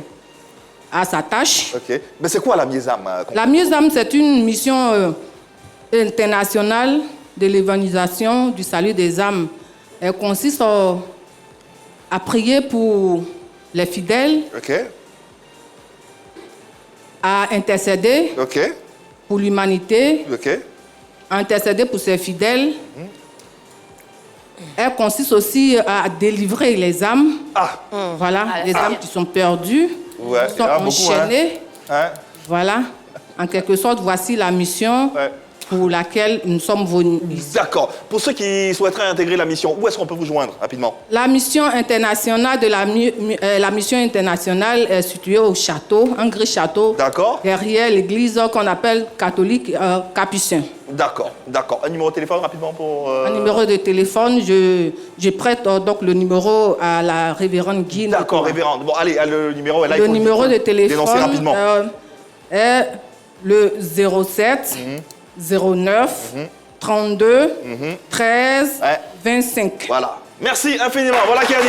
à sa tâche. OK. Mais c'est quoi la Miezam? La Miezam, c'est une mission internationale de l'évangélisation du salut des âmes. Elle consiste à prier pour les fidèles, à intercéder pour l'humanité, à intercéder pour ses fidèles. Elle consiste aussi à délivrer les âmes. Voilà, les âmes qui sont perdues. Qui sont enchaînés. Voilà. En quelque sorte, voici la mission pour laquelle nous sommes venus ici. D'accord. Pour ceux qui souhaiteraient intégrer la mission, où est-ce qu'on peut vous joindre rapidement? La mission internationale la mission internationale est située au château, un gris château. D'accord. Derrière l'église qu'on appelle catholique capucin. D'accord, d'accord. Un numéro de téléphone rapidement pour... Un numéro de téléphone, je prête donc le numéro à la révérende Guy. D'accord, révérende. Bon, allez, le numéro est là. Le numéro de téléphone rapidement. Est le 07 09 32 13 25. Voilà. Merci infiniment. Voilà qui a dit.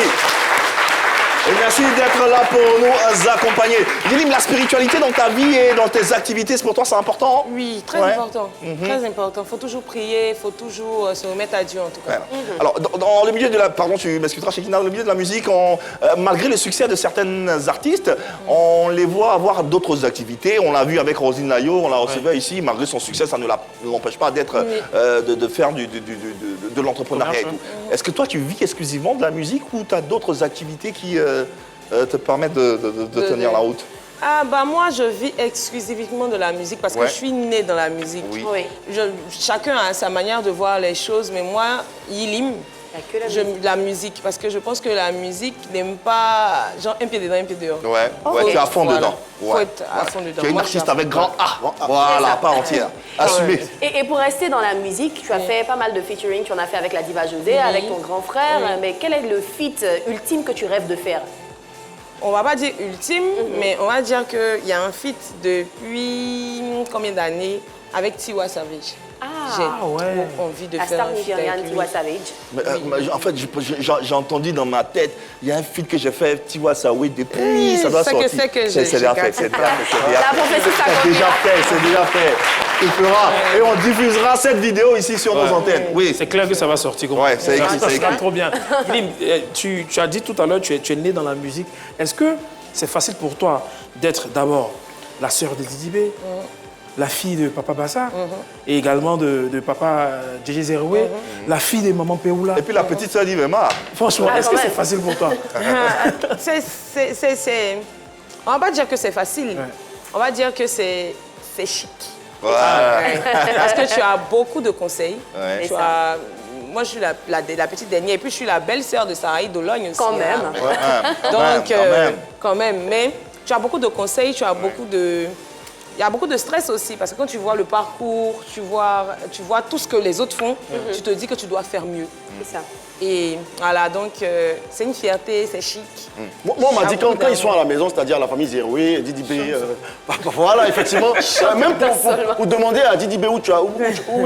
Et merci d'être là pour nous accompagner. Yilim, la spiritualité dans ta vie et dans tes activités, pour toi, c'est important? Oui, très important. Très important. Il faut toujours prier, il faut toujours se remettre à Dieu, en tout cas. Alors, dans le milieu de la... Pardon, tu m'excuseras, Chekina, dans le milieu de la musique, malgré le succès de certains artistes, on les voit avoir d'autres activités. On l'a vu avec Roselyne Layo, on l'a reçue ici. Malgré son succès, ça ne l'empêche pas d'être, de faire de l'entrepreneuriat et tout. Est-ce que toi, tu vis exclusivement de la musique ou tu as d'autres activités qui te permettent de tenir la route? Ah bah moi, je vis exclusivement de la musique parce que je suis née dans la musique. Oui. Chacun a sa manière de voir les choses, mais moi, Yilim, la musique, parce que je pense que la musique n'aime pas genre un pied dedans, un pied dehors. Tu es à fond dedans. Faut être à fond dedans. Tu es une artiste avec grand A. Voilà, pas entière. Assumé. Et pour rester dans la musique, tu as fait pas mal de featuring, tu en as fait avec la diva José, avec ton grand frère, mais quel est le feat ultime que tu rêves de faire? On va pas dire ultime, mais on va dire qu'il y a un feat depuis combien d'années avec Tiwa Savage. J'ai trop envie de faire un feat avec lui. Tiwa Savage. En fait, j'ai entendu dans ma tête, il y a un feat que j'ai fait Tiwa Savage depuis, ça doit sortir. C'est que c'est déjà fait, c'est déjà fait. Il fera, et on diffusera cette vidéo ici sur nos antennes. Oui, c'est clair que ça va sortir. Ouais, c'est écrit, c'est écrit. Trop bien. Yilim, tu as dit tout à l'heure, tu es né dans la musique. Est-ce que c'est facile pour toi d'être d'abord la sœur de Didi B, la fille de Papa Bassa, et également de Papa Djé Zeroué, la fille de Maman Péoula. Et puis la petite sœur d'Ivema. Franchement, est-ce que c'est facile pour toi? On va pas dire que c'est facile. On va dire que c'est chic. Parce que tu as beaucoup de conseils. Moi, je suis la petite dernière. Et puis, je suis la belle-sœur de Sarah Dologne aussi. Quand même. Donc, quand même. Mais tu as beaucoup de conseils, tu as beaucoup de... Il y a beaucoup de stress aussi, parce que quand tu vois le parcours, tu vois tout ce que les autres font, tu te dis que tu dois faire mieux. C'est ça. Et voilà, donc c'est une fierté, c'est chic. Moi, on m'a dit quand ils sont à la maison, c'est-à-dire la famille Zeroué, Didi B, voilà, effectivement, même pour demander à Didi B où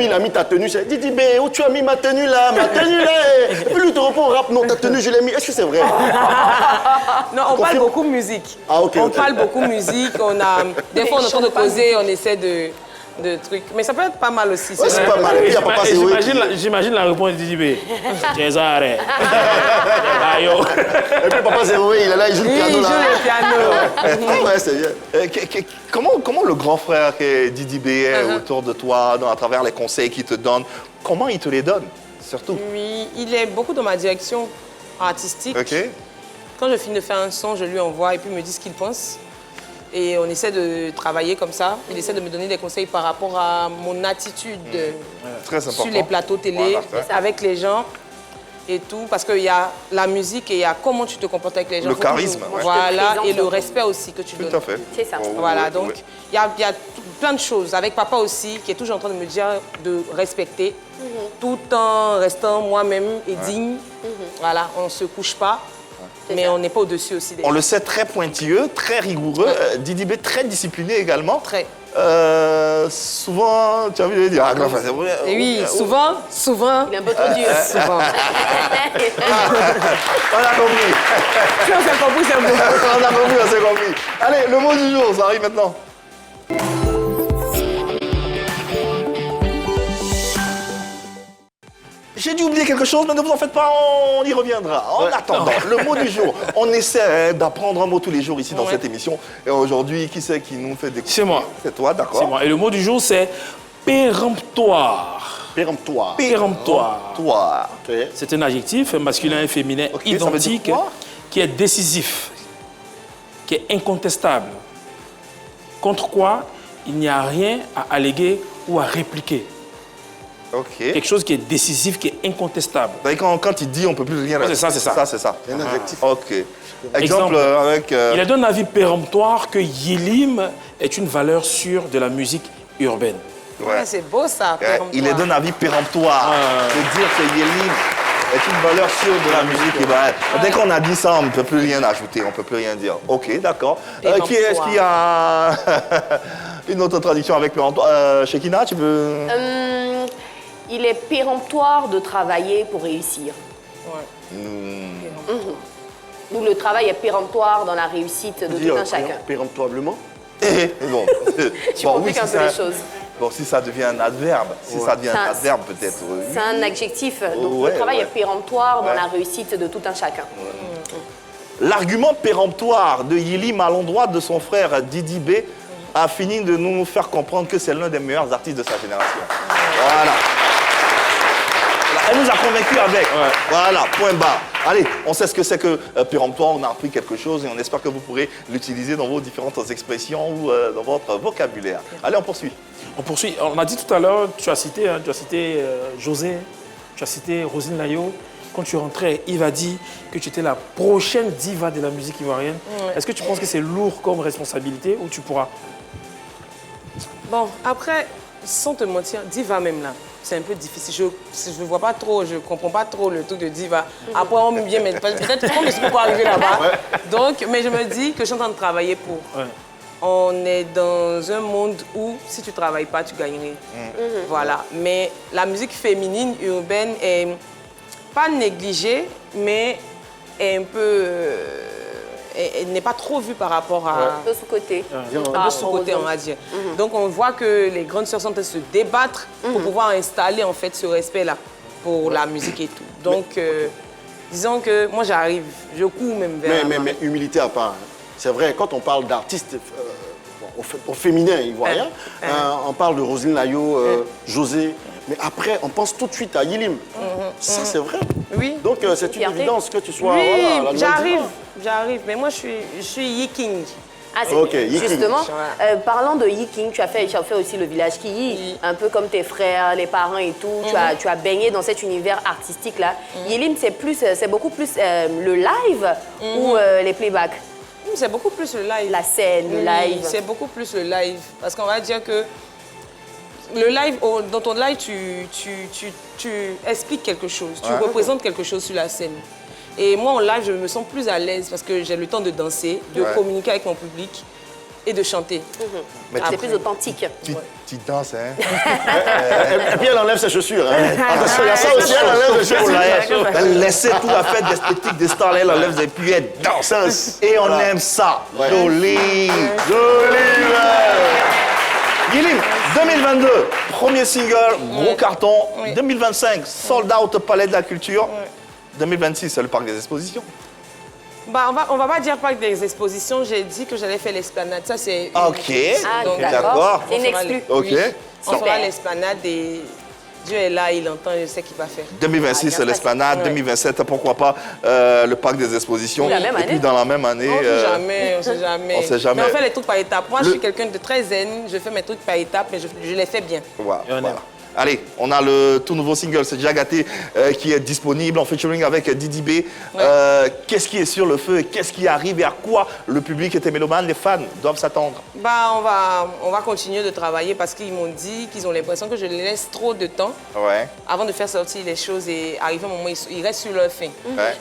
il a mis ta tenue, c'est Didi B, où tu as mis ma tenue là, et puis lui te répond rap, non, ta tenue je l'ai mis, est-ce que c'est vrai? Non, on parle beaucoup musique. On parle beaucoup musique, des fois on est en train de causer, on essaie de trucs. Mais ça peut être pas mal aussi. Ouais, c'est pas mal. Et puis, j'imagine la réponse de Didi B. César. Et puis Papa Zeroué, il est là, il joue le piano. Il joue le piano. Ouais, c'est bien. Comment le grand frère Didi B est autour de toi, à travers les conseils qu'il te donne, comment il te les donne, surtout? Oui, il est beaucoup dans ma direction artistique. Quand je finis de faire un son, je lui envoie et puis il me dit ce qu'il pense. Et on essaie de travailler comme ça. Il essaie de me donner des conseils par rapport à mon attitude sur les plateaux télé, avec les gens et tout. Parce qu'il y a la musique et il y a comment tu te comportes avec les gens. Le charisme. Voilà, et le respect aussi que tu donnes. Tout à fait. C'est ça. Voilà, donc il y a plein de choses. Avec papa aussi, qui est toujours en train de me dire de respecter, tout en restant moi-même et digne. Voilà, on ne se couche pas. Mais on n'est pas au-dessus aussi. On le sait, très pointilleux, très rigoureux. Didi B, très discipliné également. Très. Souvent, tu as envie de dire... Et oui, souvent. Il est un peu trop dur. Souvent. On a compris. Si on s'est compris, c'est bon. On a compris, on s'est compris. Allez, le mot du jour, ça arrive maintenant. J'ai dû oublier quelque chose, mais ne vous en faites pas, on y reviendra. En attendant, le mot du jour. On essaie d'apprendre un mot tous les jours ici dans cette émission. Et aujourd'hui, qui c'est qui nous fait des... C'est moi. C'est toi, d'accord. C'est moi. Et le mot du jour, c'est péremptoire. Péremptoire. Péremptoire. C'est un adjectif masculin et féminin identique qui est décisif, qui est incontestable. Contre quoi il n'y a rien à alléguer ou à répliquer. Quelque chose qui est décisif, qui est incontestable. Quand il dit, on ne peut plus rien... C'est ça, c'est ça. Ça, c'est ça. C'est un adjectif. OK. Exemple avec... Il a donné un avis péremptoire que Yilim est une valeur sûre de la musique urbaine. C'est beau ça, péremptoire. Il est d'un avis péremptoire. De dire que Yilim est une valeur sûre de la musique urbaine. Dès qu'on a dit ça, on ne peut plus rien ajouter, on ne peut plus rien dire. OK, d'accord. Est-ce qu'il y a une autre traduction avec péremptoire? Chekina, tu veux... Il est péremptoire de travailler pour réussir. où le travail est péremptoire dans la réussite de tout un chacun. Péremptoirement. Bon, Tu compliques un peu les choses. Bon, si ça devient un adverbe, peut-être. C'est un adjectif. Donc le travail est péremptoire dans la réussite de tout un chacun. L'argument péremptoire de Yilim à l'endroit de son frère Didi B a fini de nous faire comprendre que c'est l'un des meilleurs artistes de sa génération. Voilà. Elle nous a convaincus avec. Voilà, point barre. Allez, on sait ce que c'est que péremptoire, on a appris quelque chose et on espère que vous pourrez l'utiliser dans vos différentes expressions ou dans votre vocabulaire. Allez, on poursuit. On poursuit. On a dit tout à l'heure, tu as cité José, tu as cité Roselyne Layo. Quand tu es rentré, Yves a dit que tu étais la prochaine diva de la musique ivoirienne. Est-ce que tu penses que c'est lourd comme responsabilité ou tu pourras? Bon, après, sans te mentir, diva même là, c'est un peu difficile. Je ne vois pas trop, je ne comprends pas trop le truc de diva. Après, on me dit, mais peut-être qu'on ne sait pas arriver là-bas. Donc, mais je me dis que je suis en train de travailler pour. On est dans un monde où, si tu ne travailles pas, tu gagnerais. Voilà. Mais la musique féminine, urbaine, est pas négligée, mais est un peu... elle n'est pas trop vue par rapport à... Un peu sous-côté. Un peu sous-côté, on va dire. Donc, on voit que les grandes sœurs sont en train de se débattre pour pouvoir installer, en fait, ce respect-là pour la musique et tout. Donc, disons que moi, j'arrive, je cours même vers... Mais humilité à part. C'est vrai, quand on parle d'artistes au féminin ivoirien, on parle de Roselyne Layo, José, mais après, on pense tout de suite à Yilim. Ça, c'est vrai. Oui. Donc, c'est une évidence que tu sois... Oui, voilà, j'arrive. Mais moi, je suis Yiking. Ah, justement, parlant de Yiking, tu as fait aussi le village Kiyi, un peu comme tes frères, les parents et tout. Tu as baigné dans cet univers artistique-là. Yilim, c'est beaucoup plus le live ou les playbacks? C'est beaucoup plus le live. La scène, le live. C'est beaucoup plus le live. Parce qu'on va dire que le live, dans ton live, tu expliques quelque chose, tu représentes quelque chose sur la scène. Et moi, en live, je me sens plus à l'aise parce que j'ai le temps de danser, de communiquer avec mon public et de chanter. C'est plus authentique. Tu danses, hein? Et puis, elle enlève ses chaussures. Parce qu'il y a ça aussi, elle enlève ses chaussures. Elle laissait tout la fête d'esthétique des stars, elle enlève ses puis elle danse. Et on aime ça. Joli. Joli, Yilim, 2022, premier single, gros carton. 2025, sold out Palais de la Culture. 2026, c'est le Parc des Expositions. Bah, on va pas dire Parc des Expositions, j'ai dit que j'allais faire l'esplanade. Ça, c'est... OK, d'accord. C'est une exclue. OK. On fera l'esplanade et Dieu est là, il entend, je sais qu'il va faire. 2026, c'est l'esplanade. 2027, pourquoi pas le Parc des Expositions. Et puis dans la même année... On ne sait jamais. On sait jamais. Mais on fait les trucs par étapes. Moi, je suis quelqu'un de très zen. Je fais mes trucs par étapes, mais je les fais bien. Voilà. Allez, on a le tout nouveau single, c'est déjà gâté, qui est disponible en featuring avec Didi B. Qu'est-ce qui est sur le feu et qu'est-ce qui arrive et à quoi le public et tes mélomanes, les fans, doivent s'attendre? Bah, on va continuer de travailler parce qu'ils m'ont dit qu'ils ont l'impression que je les laisse trop de temps avant de faire sortir les choses et arriver au moment où ils restent sur leur fin.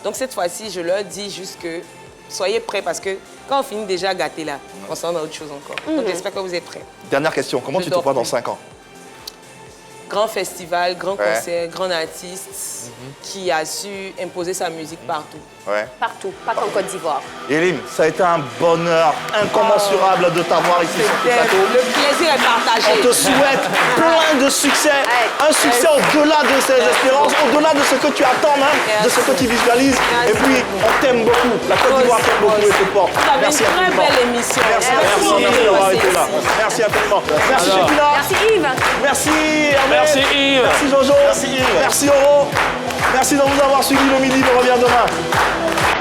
Donc cette fois-ci, je leur dis juste que soyez prêts parce que quand on finit déjà gâté là, on s'en a autre chose encore. Donc j'espère que vous êtes prêts. Dernière question, comment tu te vois dans 5 ans? Grand festival, grand concert, grand artiste qui a su imposer sa musique partout. Partout, pas qu'en Côte d'Ivoire. Yilim, ça a été un bonheur incommensurable de t'avoir ici sur le plateau. Le plaisir est partagé. On te souhaite plein de succès, un succès au-delà de ses espérances, au-delà de ce que tu attends même, de ce que tu visualises. Et puis, on t'aime beaucoup. La Côte d'Ivoire t'aime beaucoup et te porte. Merci infiniment. Très belle émission. Merci d'avoir été là. Merci infiniment. Merci Chekila. Merci Yves. Merci Hervé. Merci Yves. Merci Jojo. Merci Yves. Merci Oro. Merci de nous avoir suivis le midi. On revient demain.